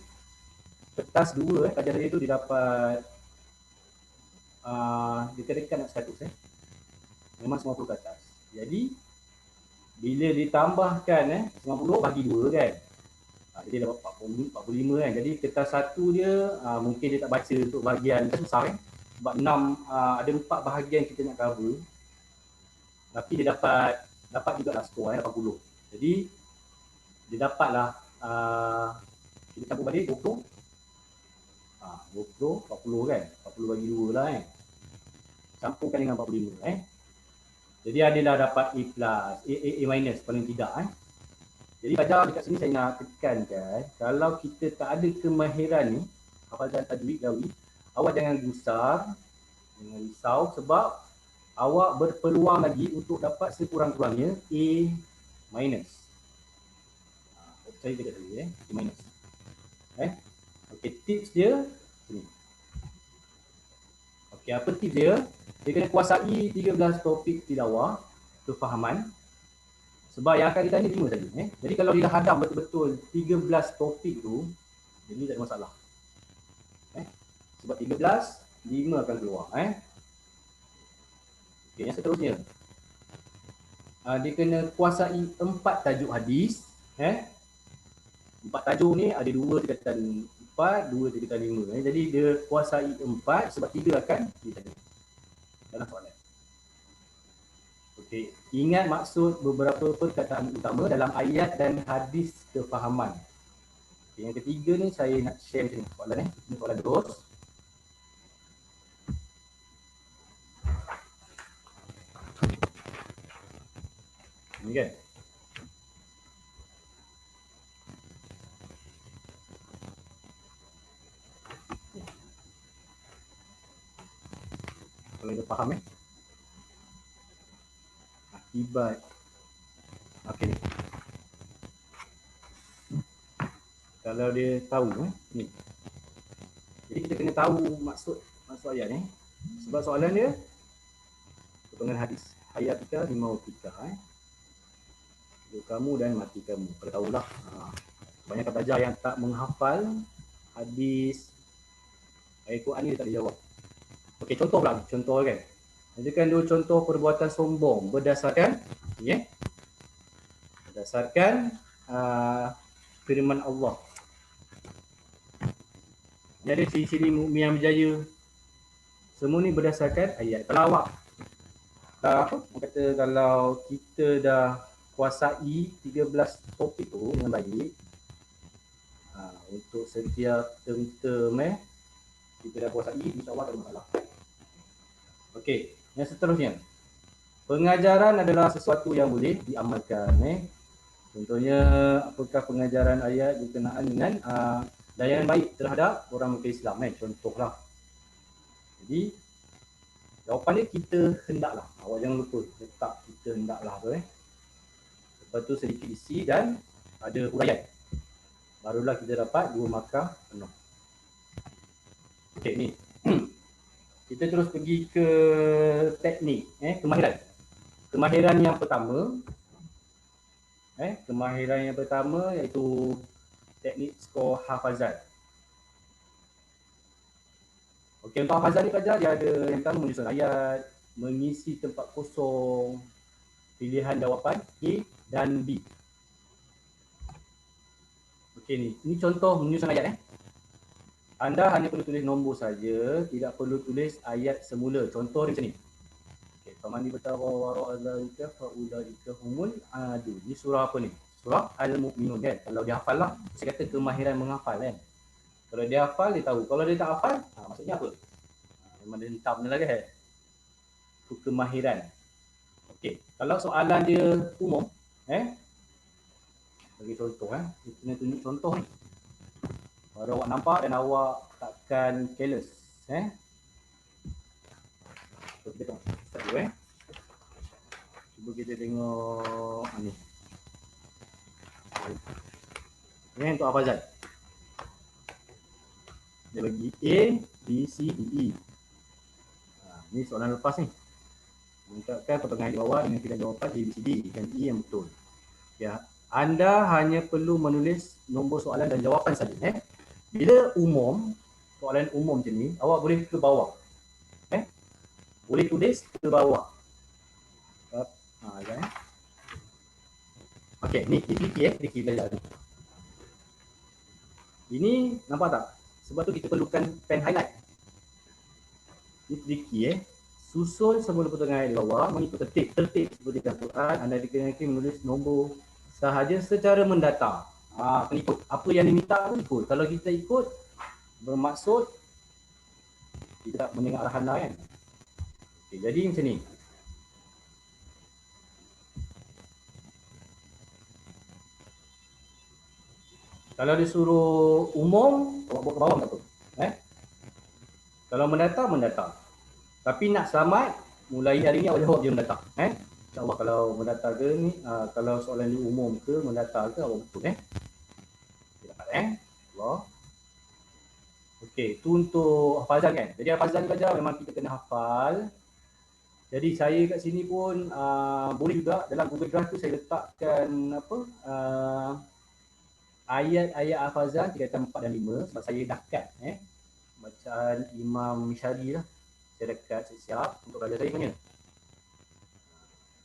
Speaker 8: kertas 2 kajian saya tu dia dapat dekat-dekat nak 100 memang 90 ke atas. Jadi bila ditambahkan 90 bagi 2 kan, jadi dapat 40, 45 kan. Jadi kertas 1 dia mungkin dia tak baca untuk bahagian susah sebab 6 ada 4 bahagian kita nak cover. Tapi dia dapat juga lah skor 80. Jadi dia dapatlah kita campur balik 20 40 kan, 40 bagi 2 lah campurkan dengan 45 Jadi adalah dapat A minus paling tidak Jadi pelajar dekat sini saya nak tekankan, kalau kita tak ada kemahiran ni, hafazan, tajwid, jawi, awak jangan gusar, jangan risau sebab awak berpeluang lagi untuk dapat sekurang-kurangnya A minus. Saya dekat tadi A minus. Okey, tips dia sini. Okey, apa tips dia? Dia kena kuasai 13 topik tilawah, kefahaman. Sebab yang akan ditanya 5 saja. Jadi kalau dia dah hadam betul-betul 13 topik tu, jadi tak ada masalah. Sebab 13, 5 akan keluar. Okey, yang seterusnya. Dia kena kuasai 4 tajuk hadis. 4 tajuk ni ada 2 tingkatan 4, 2 tingkatan 5. Jadi dia kuasai 4 sebab 3 akan ditanya dalam soalan. Okey, ingat maksud beberapa perkataan utama dalam ayat dan hadis kefahaman. Okay, yang ketiga ni saya nak share macam ni soalan Ini soalan terus. Ni kan? Kalau kita faham akibat. Okey. Kalau dia tahu ni. Jadi kita kena tahu maksud ayat ni. Sebab soalan dia potongan hadis. Hayatika limautika hidup kamu dan mati kamu. Kalau tahulah. Banyak pelajar yang tak menghafal hadis ayat Quran ni dia tak dijawab. Okey, contoh pula. Contoh kan. Tunjukkan dua contoh perbuatan sombong berdasarkan berdasarkan firman Allah. Jadi ciri-ciri mukmin yang berjaya semua ni berdasarkan ayat. Kalau awak kata kalau kita dah kuasai 13 topik tu dengan baik, untuk setiap term kita dah kuasai, insya-Allah tak ada masalah. Okey, yang seterusnya. Pengajaran adalah sesuatu yang boleh diamalkan. Contohnya, apakah pengajaran ayat berkenaan dengan layanan baik terhadap orang bukan Islam. Contohlah. Jadi, jawapannya kita hendaklah. Awak jangan lupa letak kita hendaklah tu. Lepas tu sedikit isi dan ada huraian. Barulah kita dapat 2 markah penuh. Okey, ni. Kita terus pergi ke teknik, kemahiran. Kemahiran yang pertama, kemahiran yang pertama iaitu teknik skor hafazan. Okey, untuk hafazan ni pelajar dia ada yang pertama menyusun ayat, mengisi tempat kosong, pilihan jawapan A dan B. Okey, ni contoh menyusun ayat. Anda hanya perlu tulis nombor saja, tidak perlu tulis ayat semula. Contoh dia macam ni. Okey, famani bertawa wara'adzalika faulaika humul adu. Ni surah apa ni? Surah Al-Mu'minun kan. Kalau dia hafal lah, saya kata kemahiran menghafal kan. Kalau dia hafal, dia tahu. Kalau dia tak hafal, maksudnya apa? Memang dia hentam dia lah kan. Itu kemahiran. Okey, kalau soalan dia umum, bagi contoh, kita kena tunjuk contoh ni. Baru awak nampak dan awak takkan careless. Kita tengok. Start dulu Cuba kita tengok ni. Ini untuk hafazan. Dia bagi A, B, C, D, E. Ni soalan lepas ni. Mengungkapkan pertengahan di bawah dengan pilihan jawapan A, B, C, D dan E yang betul. Ya, anda hanya perlu menulis nombor soalan dan jawapan saja. Bila umum, soalan umum macam ni, awak boleh ke bawah. Boleh tulis ke bawah. Okey, ni tricky belajar ni. Ini nampak tak? Sebab tu kita perlukan pen highlight. Ini tricky Susun semula pertengahan di bawah mengikut tertib seperti dalam Quran. Anda dikenali menulis nombor sahaja secara mendatar. Kena ikut. Apa yang diminta tu ikut. Kalau kita ikut bermaksud kita tak mendengar arahan lah kan. Okay, jadi macam ni. Kalau disuruh umum, awak buat ke bawah tak apa. Kalau mendatar. Tapi nak selamat, mulai hari ni awak jawab je mendatar. InsyaAllah kalau mendatar ke ni, kalau soalan ni umum ke, mendatar ke, awak betul. Okay, dapat Allah. Okey, tu untuk hafazan kan. Jadi hafazan belajar memang kita kena hafal. Jadi saya kat sini pun boleh juga dalam Google Drive tu saya letakkan ayat-ayat hafazan tingkatan 4 dan 5 sebab saya dah kat bacaan Imam Syari lah. Saya dekat siap untuk belajar saya punya.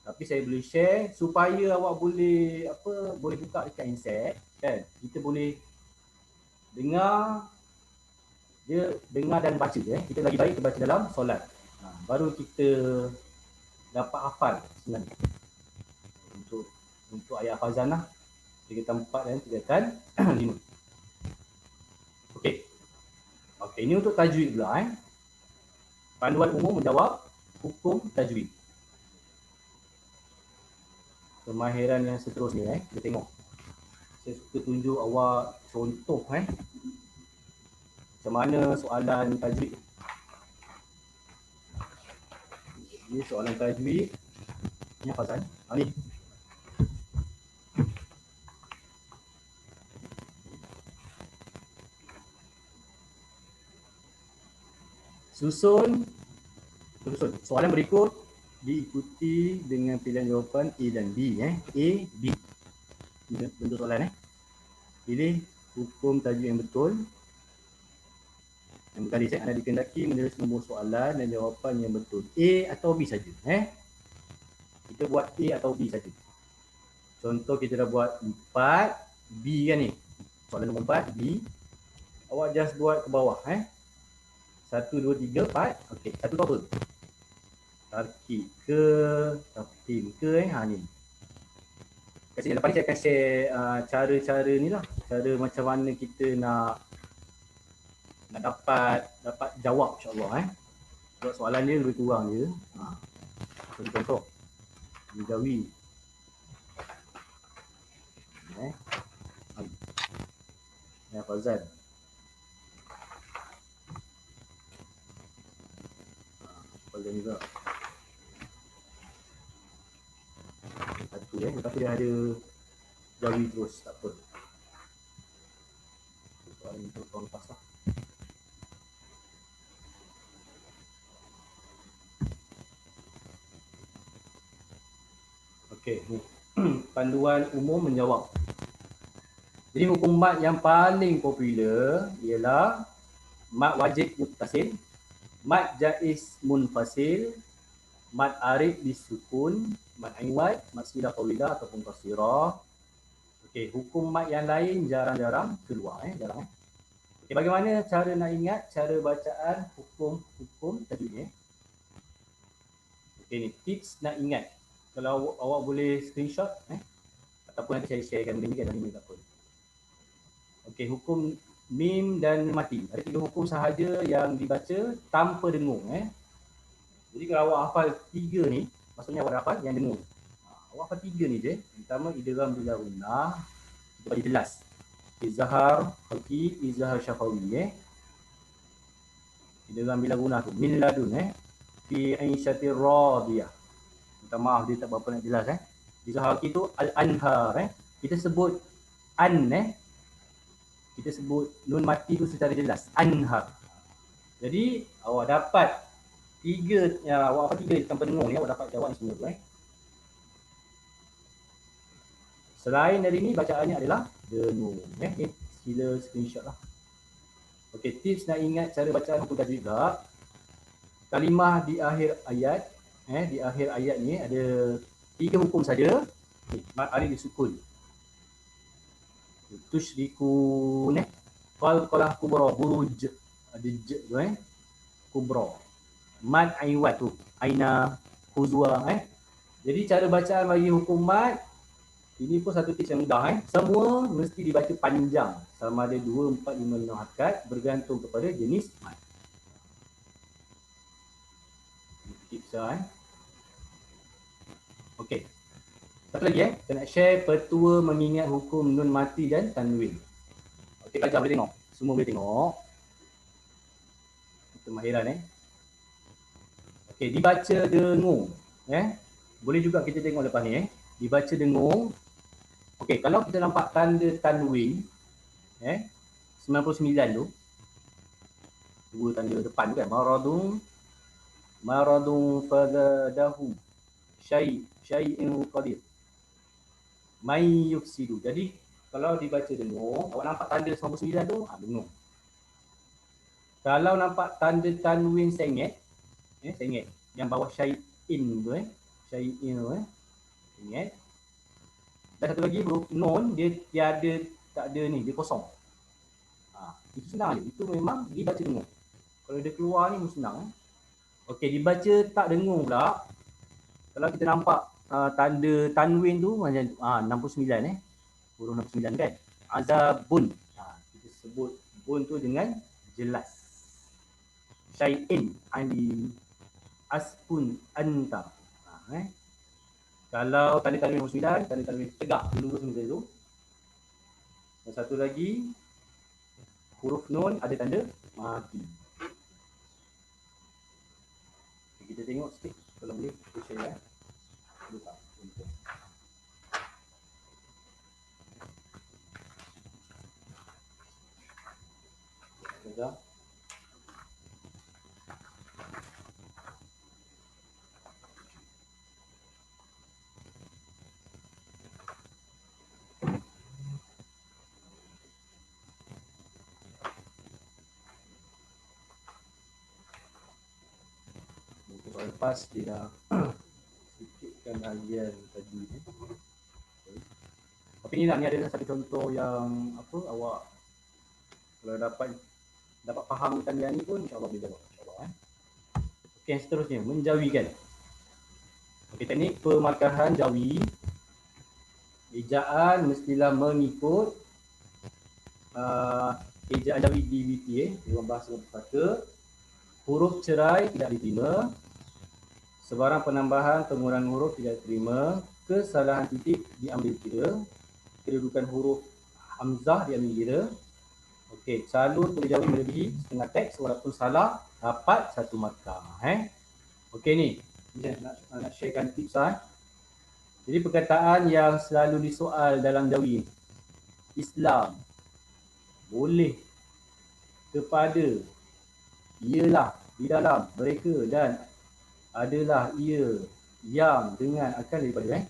Speaker 8: Tapi saya boleh share supaya awak boleh boleh buka dekat Inset kan. Kita boleh dengar dan baca Kita lagi baik kita baca dalam solat. Baru kita dapat hafal sebenarnya. Untuk ayat hafazan lah. Tingkatan 4 dan tingkatan 5. Okey. Okey, ini untuk tajwid pula Panduan umum menjawab hukum tajwid. Kemahiran yang seterusnya kita tengok. Saya suka tunjuk awak contoh macam mana soalan tajwid. Ini soalan tajwid. Ini hafazan. Ni. Susun soalan berikut diikuti dengan pilihan jawapan A dan B. A, B. Bentuk soalan Pilih hukum tajwid yang betul. Yang bergaris anda dikehendaki menulis nombor soalan dan jawapan yang betul. A atau B saja. Kita buat A atau B saja. Contoh kita dah buat 4, B kan ni. Soalan nombor 4, B. Awak just buat ke bawah 1, 2, 3, 4. Okey, satu tu apa? Tarkib ke, tafhim ke ni. Kat sini lepas ni saya akan share cara-cara ni lah. Cara macam mana kita nak dapat jawab insya-Allah Sebab soalan dia lebih kurang je. Contoh. Menjawab. Ya Fazal. Fazal juga. Satu lepas tu dia ada jawi terus, tak apa. Soalan untuk tahun lepas lah. Okey, ni. Panduan umum menjawab. Jadi hukum mat yang paling popular ialah mat wajib muttasil, mat jaiz munfasil, mat arif bisukun, mat iwad, mat silah tawilah ataupun qasirah. Okey, hukum mat yang lain jarang-jarang keluar jarang. Okey, bagaimana cara nak ingat cara bacaan hukum tajwid ni? Okey, ni tips nak ingat. Kalau awak boleh screenshot ataupun nanti saya sharekan benda ni kat dalam email tak apa. Okey, hukum mim dan mati. Ada 3 hukum sahaja yang dibaca tanpa dengung. Jadi kalau awak hafal 3 ni, maksudnya awak hafal yang dengung. Awak hafal 3 ni je. Pertama idgham bila gunnah, kita bagi jelas. Izhar khafi, izhar syafawi. Idgham bila gunnah tu min ladun fi aisyatir radiyah. Minta maaf dia tak berapa nak jelas Izhar itu al-anhar kita sebut kita sebut nun mati tu secara jelas anhar. Jadi awak dapat 3 awak dapat 3 tanpa dengung ni, awak dapat jawab semua tu Selain dari ni bacaannya adalah dengung sila screenshot lah. Okey, tips nak ingat cara bacaan hukum tajwid juga. Kalimah di akhir ayat di akhir ayat ni ada 3 hukum saja. Mad alif disukun. Tusyrikun qalqalah kubra buruj ada j tu kubra. Mad aiwat tu aina huzwa Jadi cara bacaan bagi hukum mad ini pun satu tips yang mudah Semua mesti dibaca panjang sama ada 2, 4, 5, 6 harakat bergantung kepada jenis mad. Tips Okey. Satu lagi saya nak share petua mengingat hukum nun mati dan tanwin. Okey, pelajar boleh tengok. Semua boleh tengok. Kemahiran Okey, dibaca dengung. Boleh juga kita tengok lepas ni dibaca dengung. Okey, kalau kita nampak tanda tanwin 99 tu. 2 tanda depan tu maradun fadadahu syai'in qadir may yufsidu. Jadi kalau dibaca dengung, awak nampak tanda 99 tu dengung. Kalau nampak tanda tanwin sengit sengit yang bawah syai'in tu syai'in tu sengit. Dan satu lagi huruf nun dia tiada, tak ada ni, dia kosong. Itu senang je, itu memang dibaca dengung. Kalau dia keluar ni senang Okey, dibaca tak dengung pula. Kalau kita nampak tanda tanwin tu macam 69 huruf 69 kan. Azabun. Kita sebut bun tu dengan jelas. Syai'in alim aspun anta. Kalau tanda tanwin 69, tanda tanwin tegak lurus macam tu. Dan satu lagi huruf nun ada tanda mati. Kita tengok sikit kalau boleh kita share Lupa. Sudah. Lepas dia dah sikitkan halian tadi Tapi ni ada satu contoh yang awak kalau dapat faham talian ni pun insya-Allah boleh jawab insya-Allah Okey, seterusnya menjawikan. Okey, teknik pemarkahan jawi. Ejaan mestilah mengikut ejaan jawi DVT dalam bahasa pustaka. Huruf cerai tidak diterima. Sebarang penambahan pengurangan huruf tidak diterima. Kesalahan titik diambil kira. Kedudukan huruf hamzah diambil kira. Okey, calon boleh jawi melebihi setengah teks walaupun salah dapat 1 markah. Okey ni, nak sharekan tips Jadi perkataan yang selalu disoal dalam jawi Islam boleh kepada, ialah, di dalam, mereka dan adalah, ia, yang, dengan, akan daripada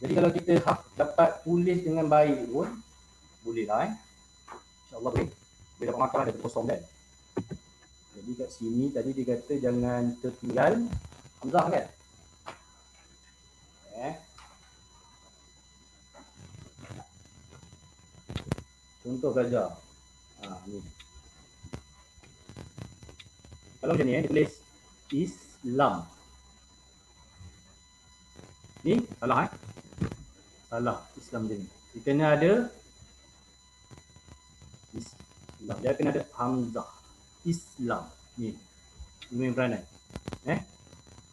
Speaker 8: Jadi kalau kita dapat tulis dengan baik pun bolehlah InsyaAllah boleh. Boleh dapat markah ada kosong kan. Jadi kat sini tadi dia kata jangan tertinggal hamzah kan. Contoh belajar. Ni. Kalau macam ni dia tulis Islam. Ni salah Salah Islam macam ni. Dia kena ada Islam. Dia kena ada hamzah. Islam. Ni. Ilmu peranan.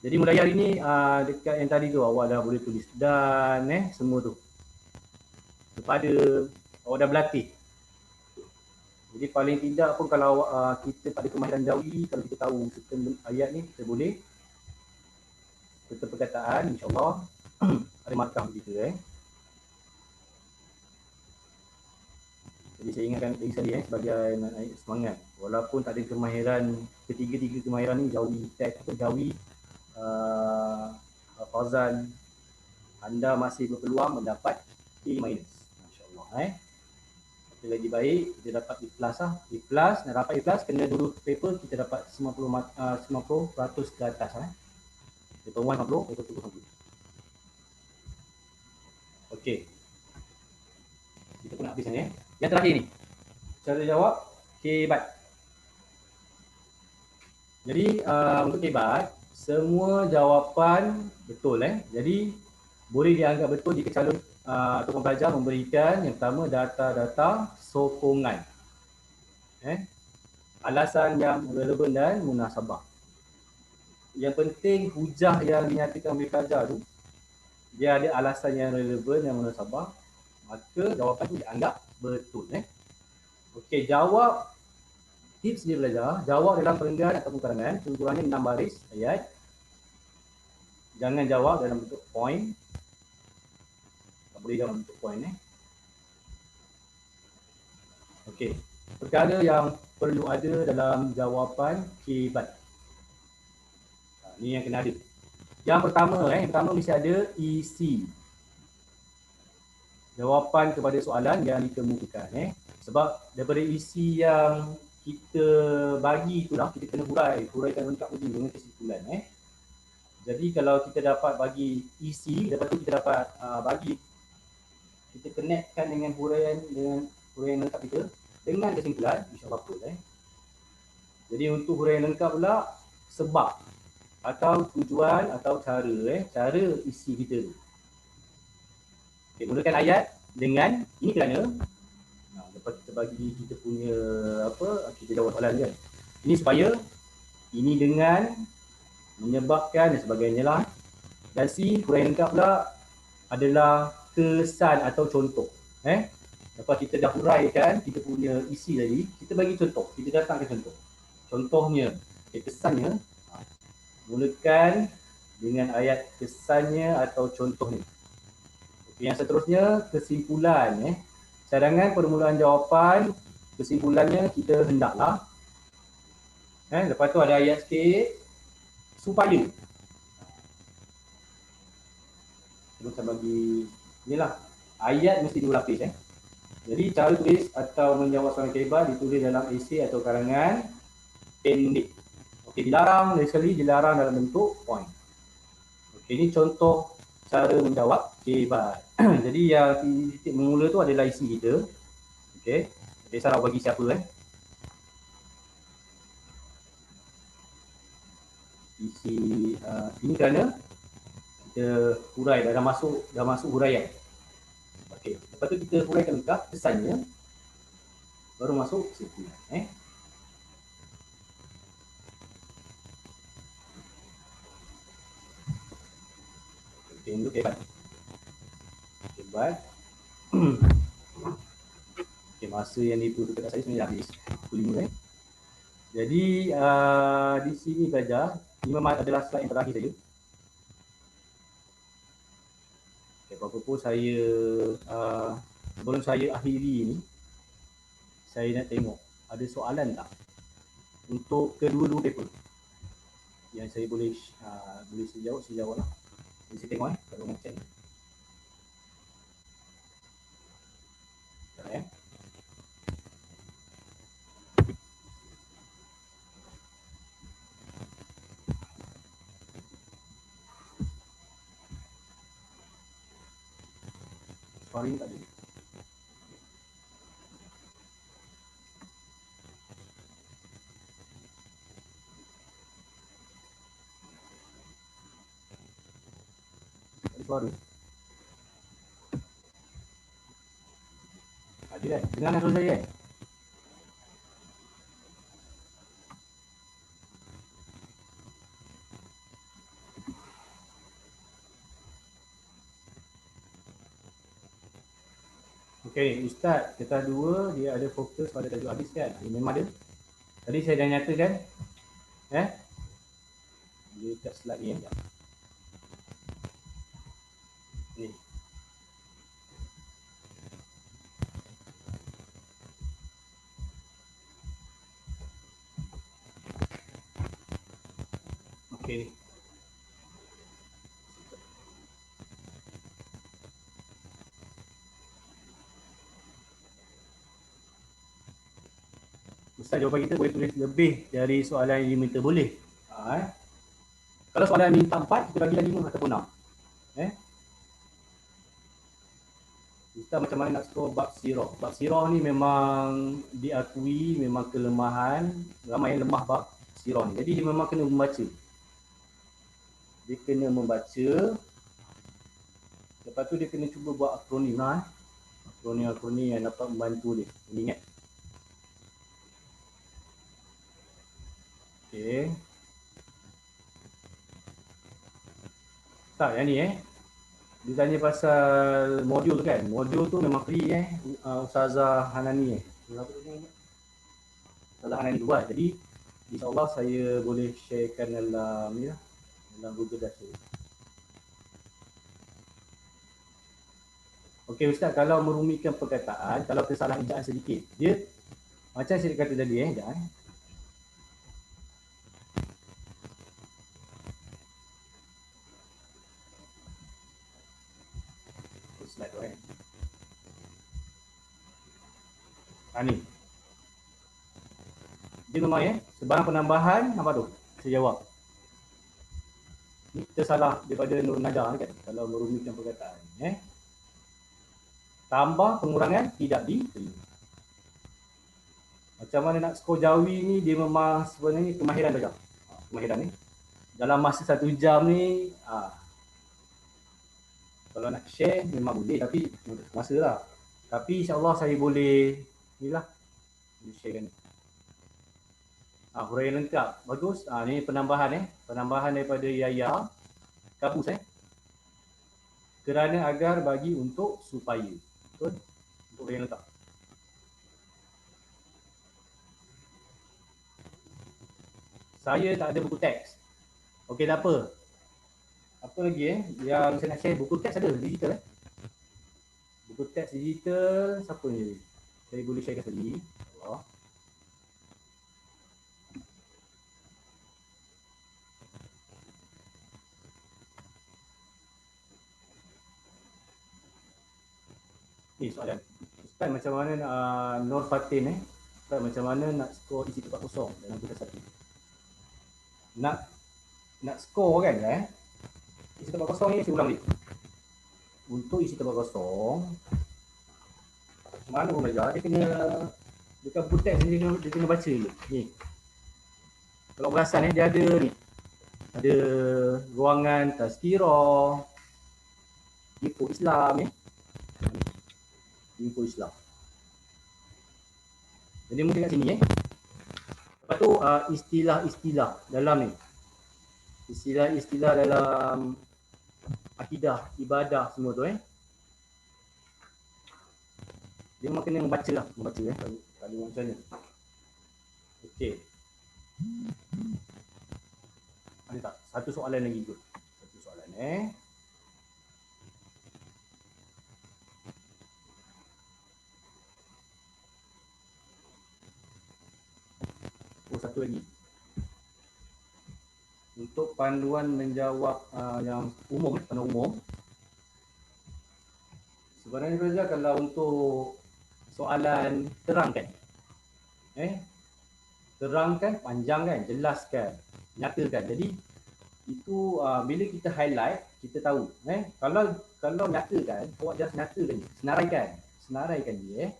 Speaker 8: Jadi mulai hari ni dekat yang tadi tu awak dah boleh tulis dan semua tu. Kepada awak dah berlatih. Jadi paling tidak pun kalau kita pada kemahiran jawi, kalau kita tahu certain ayat ni, kita boleh serta perkataan, insyaAllah ada markah kita. Jadi saya ingatkan diri saya sebagai naik semangat. Walaupun tak ada kemahiran, ketiga-tiga kemahiran ni, jawi, teks atau jawi, hafazan, anda masih berpeluang mendapat A-. InsyaAllah. Lagi baik kita dapat A+. Nak dapat A+, kena dulu paper kita dapat 90% ke atas. Paper 1 50, paper 2 50. Okey. Kita pun nak habis ni. Yang terakhir ni. Cara jawab kebat. Jadi untuk kebat, semua jawapan betul. Jadi boleh dianggap betul jika calon atau pembelajar memberikan yang pertama data-data sokongan, alasan yang relevan dan munasabah. Yang penting hujah yang dinyatakan oleh pelajar tu dia ada alasan yang relevan dan munasabah, maka jawapan tu dianggap betul. Okey, jawab tips dia belajar, jawab dalam perenggan ataupun karangan, ukurannya 6 baris ayat. Jangan jawab dalam bentuk point. Boleh jawab untuk poin. Okey. Perkara yang perlu ada dalam jawapan kebat. Ni yang kena ada. Yang pertama mesti ada isi. Jawapan kepada soalan yang dikemukakan. Sebab daripada isi yang kita bagi itulah kita kena huraikan lengkap dulu dengan kesimpulan. Jadi kalau kita dapat bagi isi, lepas tu kita dapat bagi, kita connectkan dengan huraian lengkap kita dengan kesimpulan, insyaAllah betul. Jadi untuk huraian lengkap pula, sebab atau tujuan atau cara isi kita. Okay, mulakan ayat dengan ini kerana lepas kita bagi kita punya kita jawab soalan kan. Ini supaya, ini dengan, menyebabkan dan sebagainya lah. Dan si huraian lengkap pula adalah kesan atau contoh. Lepas kita dah huraikan kita punya isi tadi, kita bagi contoh, kita datangkan contoh. Contohnya, kesannya, mulakan dengan ayat kesannya atau contohnya. Okay, yang seterusnya, kesimpulan. Cadangan permulaan jawapan, kesimpulannya kita hendaklah. Lepas tu ada ayat sikit, supaya. Kita bagi inilah ayat mesti berlapis. Jadi cara tulis atau menjawab soalan kebat ditulis dalam esei atau karangan pendek. Okey, dilarang dalam bentuk point. Okey, ini contoh cara menjawab kebat. Jadi yang titik memula tu adalah isi kita. Okey, saya nak bagi siapa isi ini kerana kita hurai dah masuk huraian. Okey, lepas tu kita huraikan lengkap kesannya, baru masuk kesimpulan. Okey, untuk kebat. Okey, masa yang diperlukan saya sebenarnya habis. Pukul 5. Jadi di sini belajar, ini memang adalah slide yang terakhir saja. Apa pun saya sebelum saya akhiri ni, saya nak tengok ada soalan tak untuk kedua-dua paper yang saya boleh saya jawab lah. Jadi saya tengok kalau nak check. Suara ni tak ada. Tak ada suara. Ada kan? Dengar suara saya kan? Okey, Ustaz, kertas 2 dia ada fokus pada tajuk hadis kan? Memang ada. Tadi saya dah nyatakan. Dia kat slide ni. Ni. Okey. Ustaz, jawapan kita boleh tulis lebih dari soalan yang diminta, boleh. Kalau soalan minta 4, kita bagi 5 ataupun 6. Ustaz, macam mana nak skor bab sirah? Bab sirah ni memang diakui memang kelemahan, ramai yang lemah bab sirah ni. Jadi dia memang kena membaca. Dia kena membaca. Lepas tu dia kena cuba buat akronim lah. Akronim yang dapat membantu dia. Ingat. Okey. Tak, yang ni dia tanya pasal modul tu kan. Modul tu memang free Ustazah Hanani Ustazah Hanani buat. Jadi insya-Allah saya boleh sharekan dalam ni lah, dalam Google Drive. Okey Ustaz, kalau merumitkan perkataan, kalau kesalahan ejaan sedikit, dia macam saya kata tadi slide tu ni. Dia memang sebarang penambahan apa tu? Saya jawab. Ni kita salah daripada Nur Najar kan, kalau merumitkan perkataan. Tambah pengurangan tidak diterima. Macam mana nak skor Jawi ni, dia memang sebenarnya kemahiran saja. Kemahiran ni. Dalam masa 1 jam ni, kalau nak share memang boleh, tapi masa lah. Tapi insya-Allah saya boleh inilah, boleh sharekan. Huraian lengkap. Bagus. Ni penambahan penambahan daripada Yaya Kabus kerana agar bagi untuk supaya. Betul? Untuk huraian lengkap. Saya tak ada buku teks. Okey, tak apa. Apa lagi yang saya nak share? Buku teks ada digital buku teks digital siapa ni? Saya boleh sharekan sekali. Allah. Ni soalan. Ustaz, macam mana Nur Fatin Ustaz, macam mana nak skor isi tempat kosong dalam tugas 1? Nak skor kan isi tempat kosong ni saya ulang ni. Untuk isi tempat kosong, mana pun belajar, dia kena dekat buku teks ni dia kena baca je. Ni. Kalau perasan dia ada ni. Ada ruangan tazkirah, info Islam info Islam. Jadi mungkin kat sini Lepas tu istilah-istilah dalam ni. Istilah-istilah dalam akidah, ibadah semua tu dia memang kena membaca kalau macam ni. Okey. Ada tak? Satu soalan lagi kot. Satu soalan satu lagi. Untuk panduan menjawab yang umum, panduan umum. Sebenarnya Reza, kalau untuk soalan terangkan. Terangkan, panjangkan, jelaskan, nyatakan. Jadi itu bila kita highlight, kita tahu. Kalau nyatakan, awak just nyatakan je. Senaraikan dia.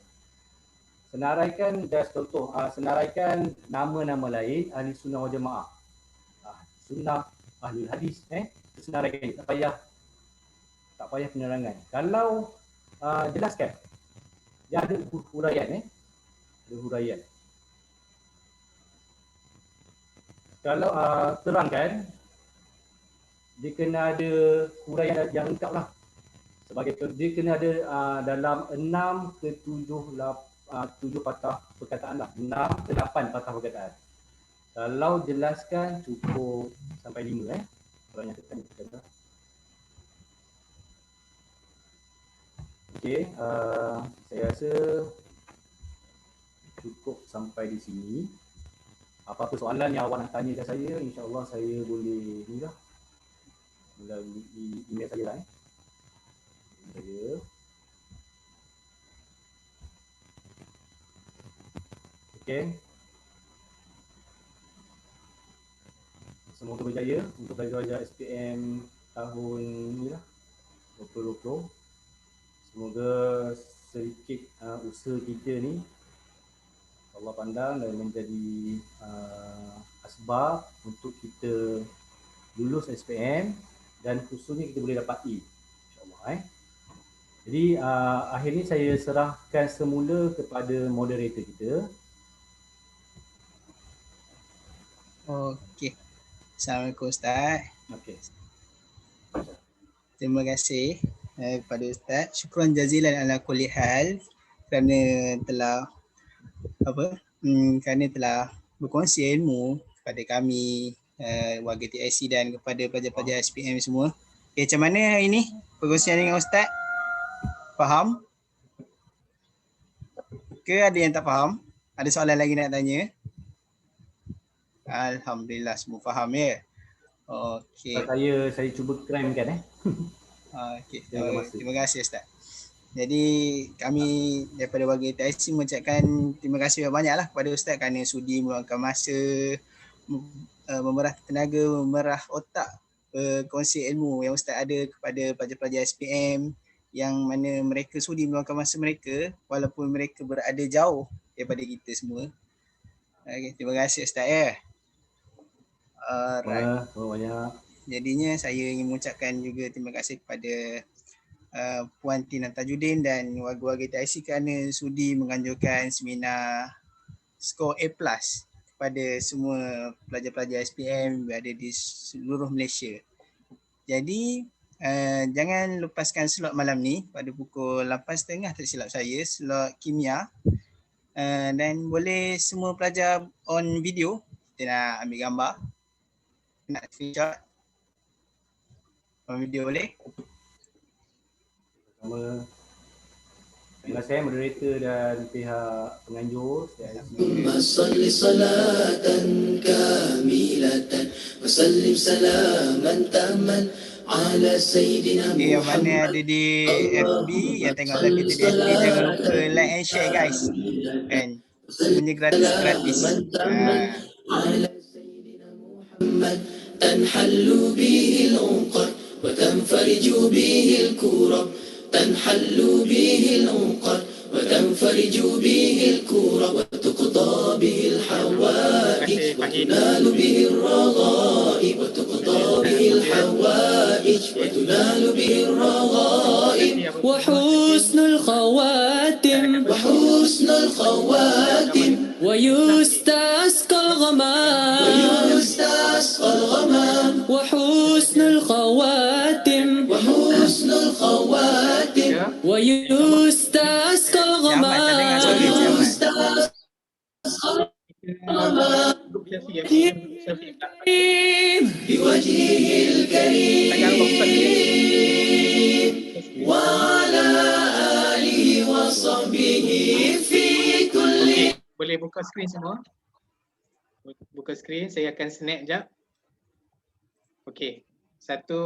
Speaker 8: Senaraikan just contoh, senaraikan nama-nama lain ahli sunnah wal jamaah. Sunnah, ahli hadis, senaraikan, tak payah penerangan. Kalau jelaskan, dia ada huraian, ada huraian. Kalau terangkan, dia kena ada huraian yang lengkap lah. sebagai dia kena ada dalam 6 ke 7 patah perkataan lah. 6 ke 8 patah perkataan. Kalau jelaskan cukup sampai 5 Kalau yang tekan kita. Okey, saya rasa cukup sampai di sini. Apa-apa soalan yang awak nak tanyakan saya, insya-Allah saya boleh ni lah. Melalui email saya lah saya. Okey. Semoga berjaya untuk pelajar SPM tahun ni lah 2020. Semoga sedikit usaha kita ni Allah pandang dan menjadi asbab untuk kita lulus SPM dan khususnya kita boleh dapat E, insyaAllah. Jadi akhir ni saya serahkan semula kepada moderator kita.
Speaker 5: Okey. Assalamualaikum Ustaz.
Speaker 8: Okey.
Speaker 5: Terima kasih kepada Ustaz. Syukran jazilan ala kulli hal kerana telah kerana telah berkongsi ilmu kepada kami warga TIC dan kepada pelajar-pelajar SPM semua. Okay, macam mana hari ini perkongsian dengan Ustaz? Faham? Ke ada yang tak faham? Ada soalan lagi nak tanya? Alhamdulillah semua faham ya. Okey.
Speaker 8: Saya cuba cramkan
Speaker 5: Okey. Terima kasih Ustaz. Jadi kami daripada warga TIC mengucapkan terima kasih banyaklah kepada Ustaz kerana sudi meluangkan masa, memerah tenaga, memerah otak kongsi ilmu yang Ustaz ada kepada pelajar-pelajar SPM yang mana mereka sudi meluangkan masa mereka walaupun mereka berada jauh daripada kita semua. Okay, terima kasih Ustaz ya. Alright.
Speaker 8: Banyak.
Speaker 5: Jadinya saya ingin mengucapkan juga terima kasih kepada Puan Tina Tajuddin dan warga-warga TIC kerana sudi menganjurkan seminar skor A+ kepada semua pelajar-pelajar SPM berada di seluruh Malaysia. Jadi jangan lepaskan slot malam ni pada pukul 8.30 tak silap saya, slot kimia. Dan boleh semua pelajar on video, kita nak ambil gambar, nak screenshot on video boleh.
Speaker 8: Terima kasih moderator dan pihak penganjur.
Speaker 6: Salli salatan kamilatan wa sallim salaman tamman ala sayyidina Muhammad.
Speaker 5: Yang mana ada di FB, yang tengok live kita di FB, jangan lupa like and share guys. Kan semuanya gratis.
Speaker 6: Ala sayyidina Muhammad tanhallu bihi al-unqar wa tanfariju bihi al-kurab. تنحل به العنقر وتنفرج به الكور وتقضى به الحوائج وتنال به الرغائب وتقضى به الحوائج وتنال به الرغائب وحسن الخواتم وحسن الخواتم ويستسقى الغمام ويستسقى الغمام وحسن الخواتم وحسن الخواتم ويستسقى الغمام بوجهه الكريم وعلى آله وصحبه في كل.
Speaker 1: Boleh buka skrin semua? Buka skrin, saya akan snap jap. Okey. Satu,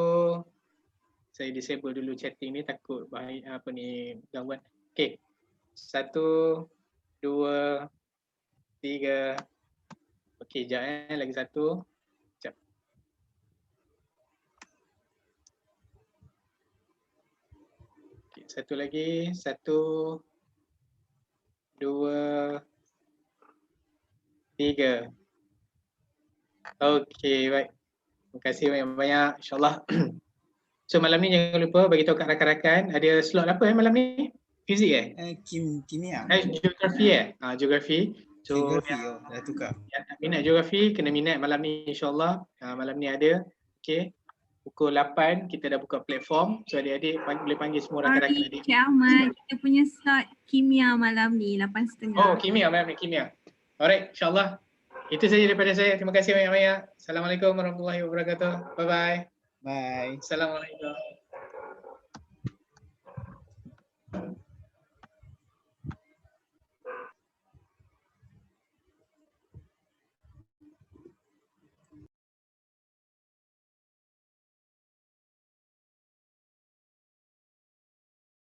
Speaker 1: saya disable dulu chatting ni takut bahaya apa ni gangguan. Okey. 1 2 3. Okey, jap lagi satu. Jap. Okey, satu lagi. 1 2 3. Okey, baik. Terima kasih banyak-banyak, insya-Allah. So malam ni jangan lupa bagi tahu kat rakan-rakan ada slot apa malam ni? Fizik
Speaker 5: kimia.
Speaker 1: Geografi geografi. So
Speaker 5: geografi dah tukar.
Speaker 1: Yang minat geografi kena minat malam ni insya-Allah. Malam ni ada. Okey. pukul 8 kita dah buka platform. So adik-adik boleh panggil semua rakan-rakan adik.
Speaker 9: Cik Ahmad, kita punya slot kimia malam ni 8.30.
Speaker 1: Oh, kimia malam ni, kimia. Alright, insyaAllah. Itu saja daripada saya. Terima kasih banyak-banyak. Assalamualaikum warahmatullahi wabarakatuh. Bye-bye.
Speaker 5: Bye.
Speaker 1: Assalamualaikum.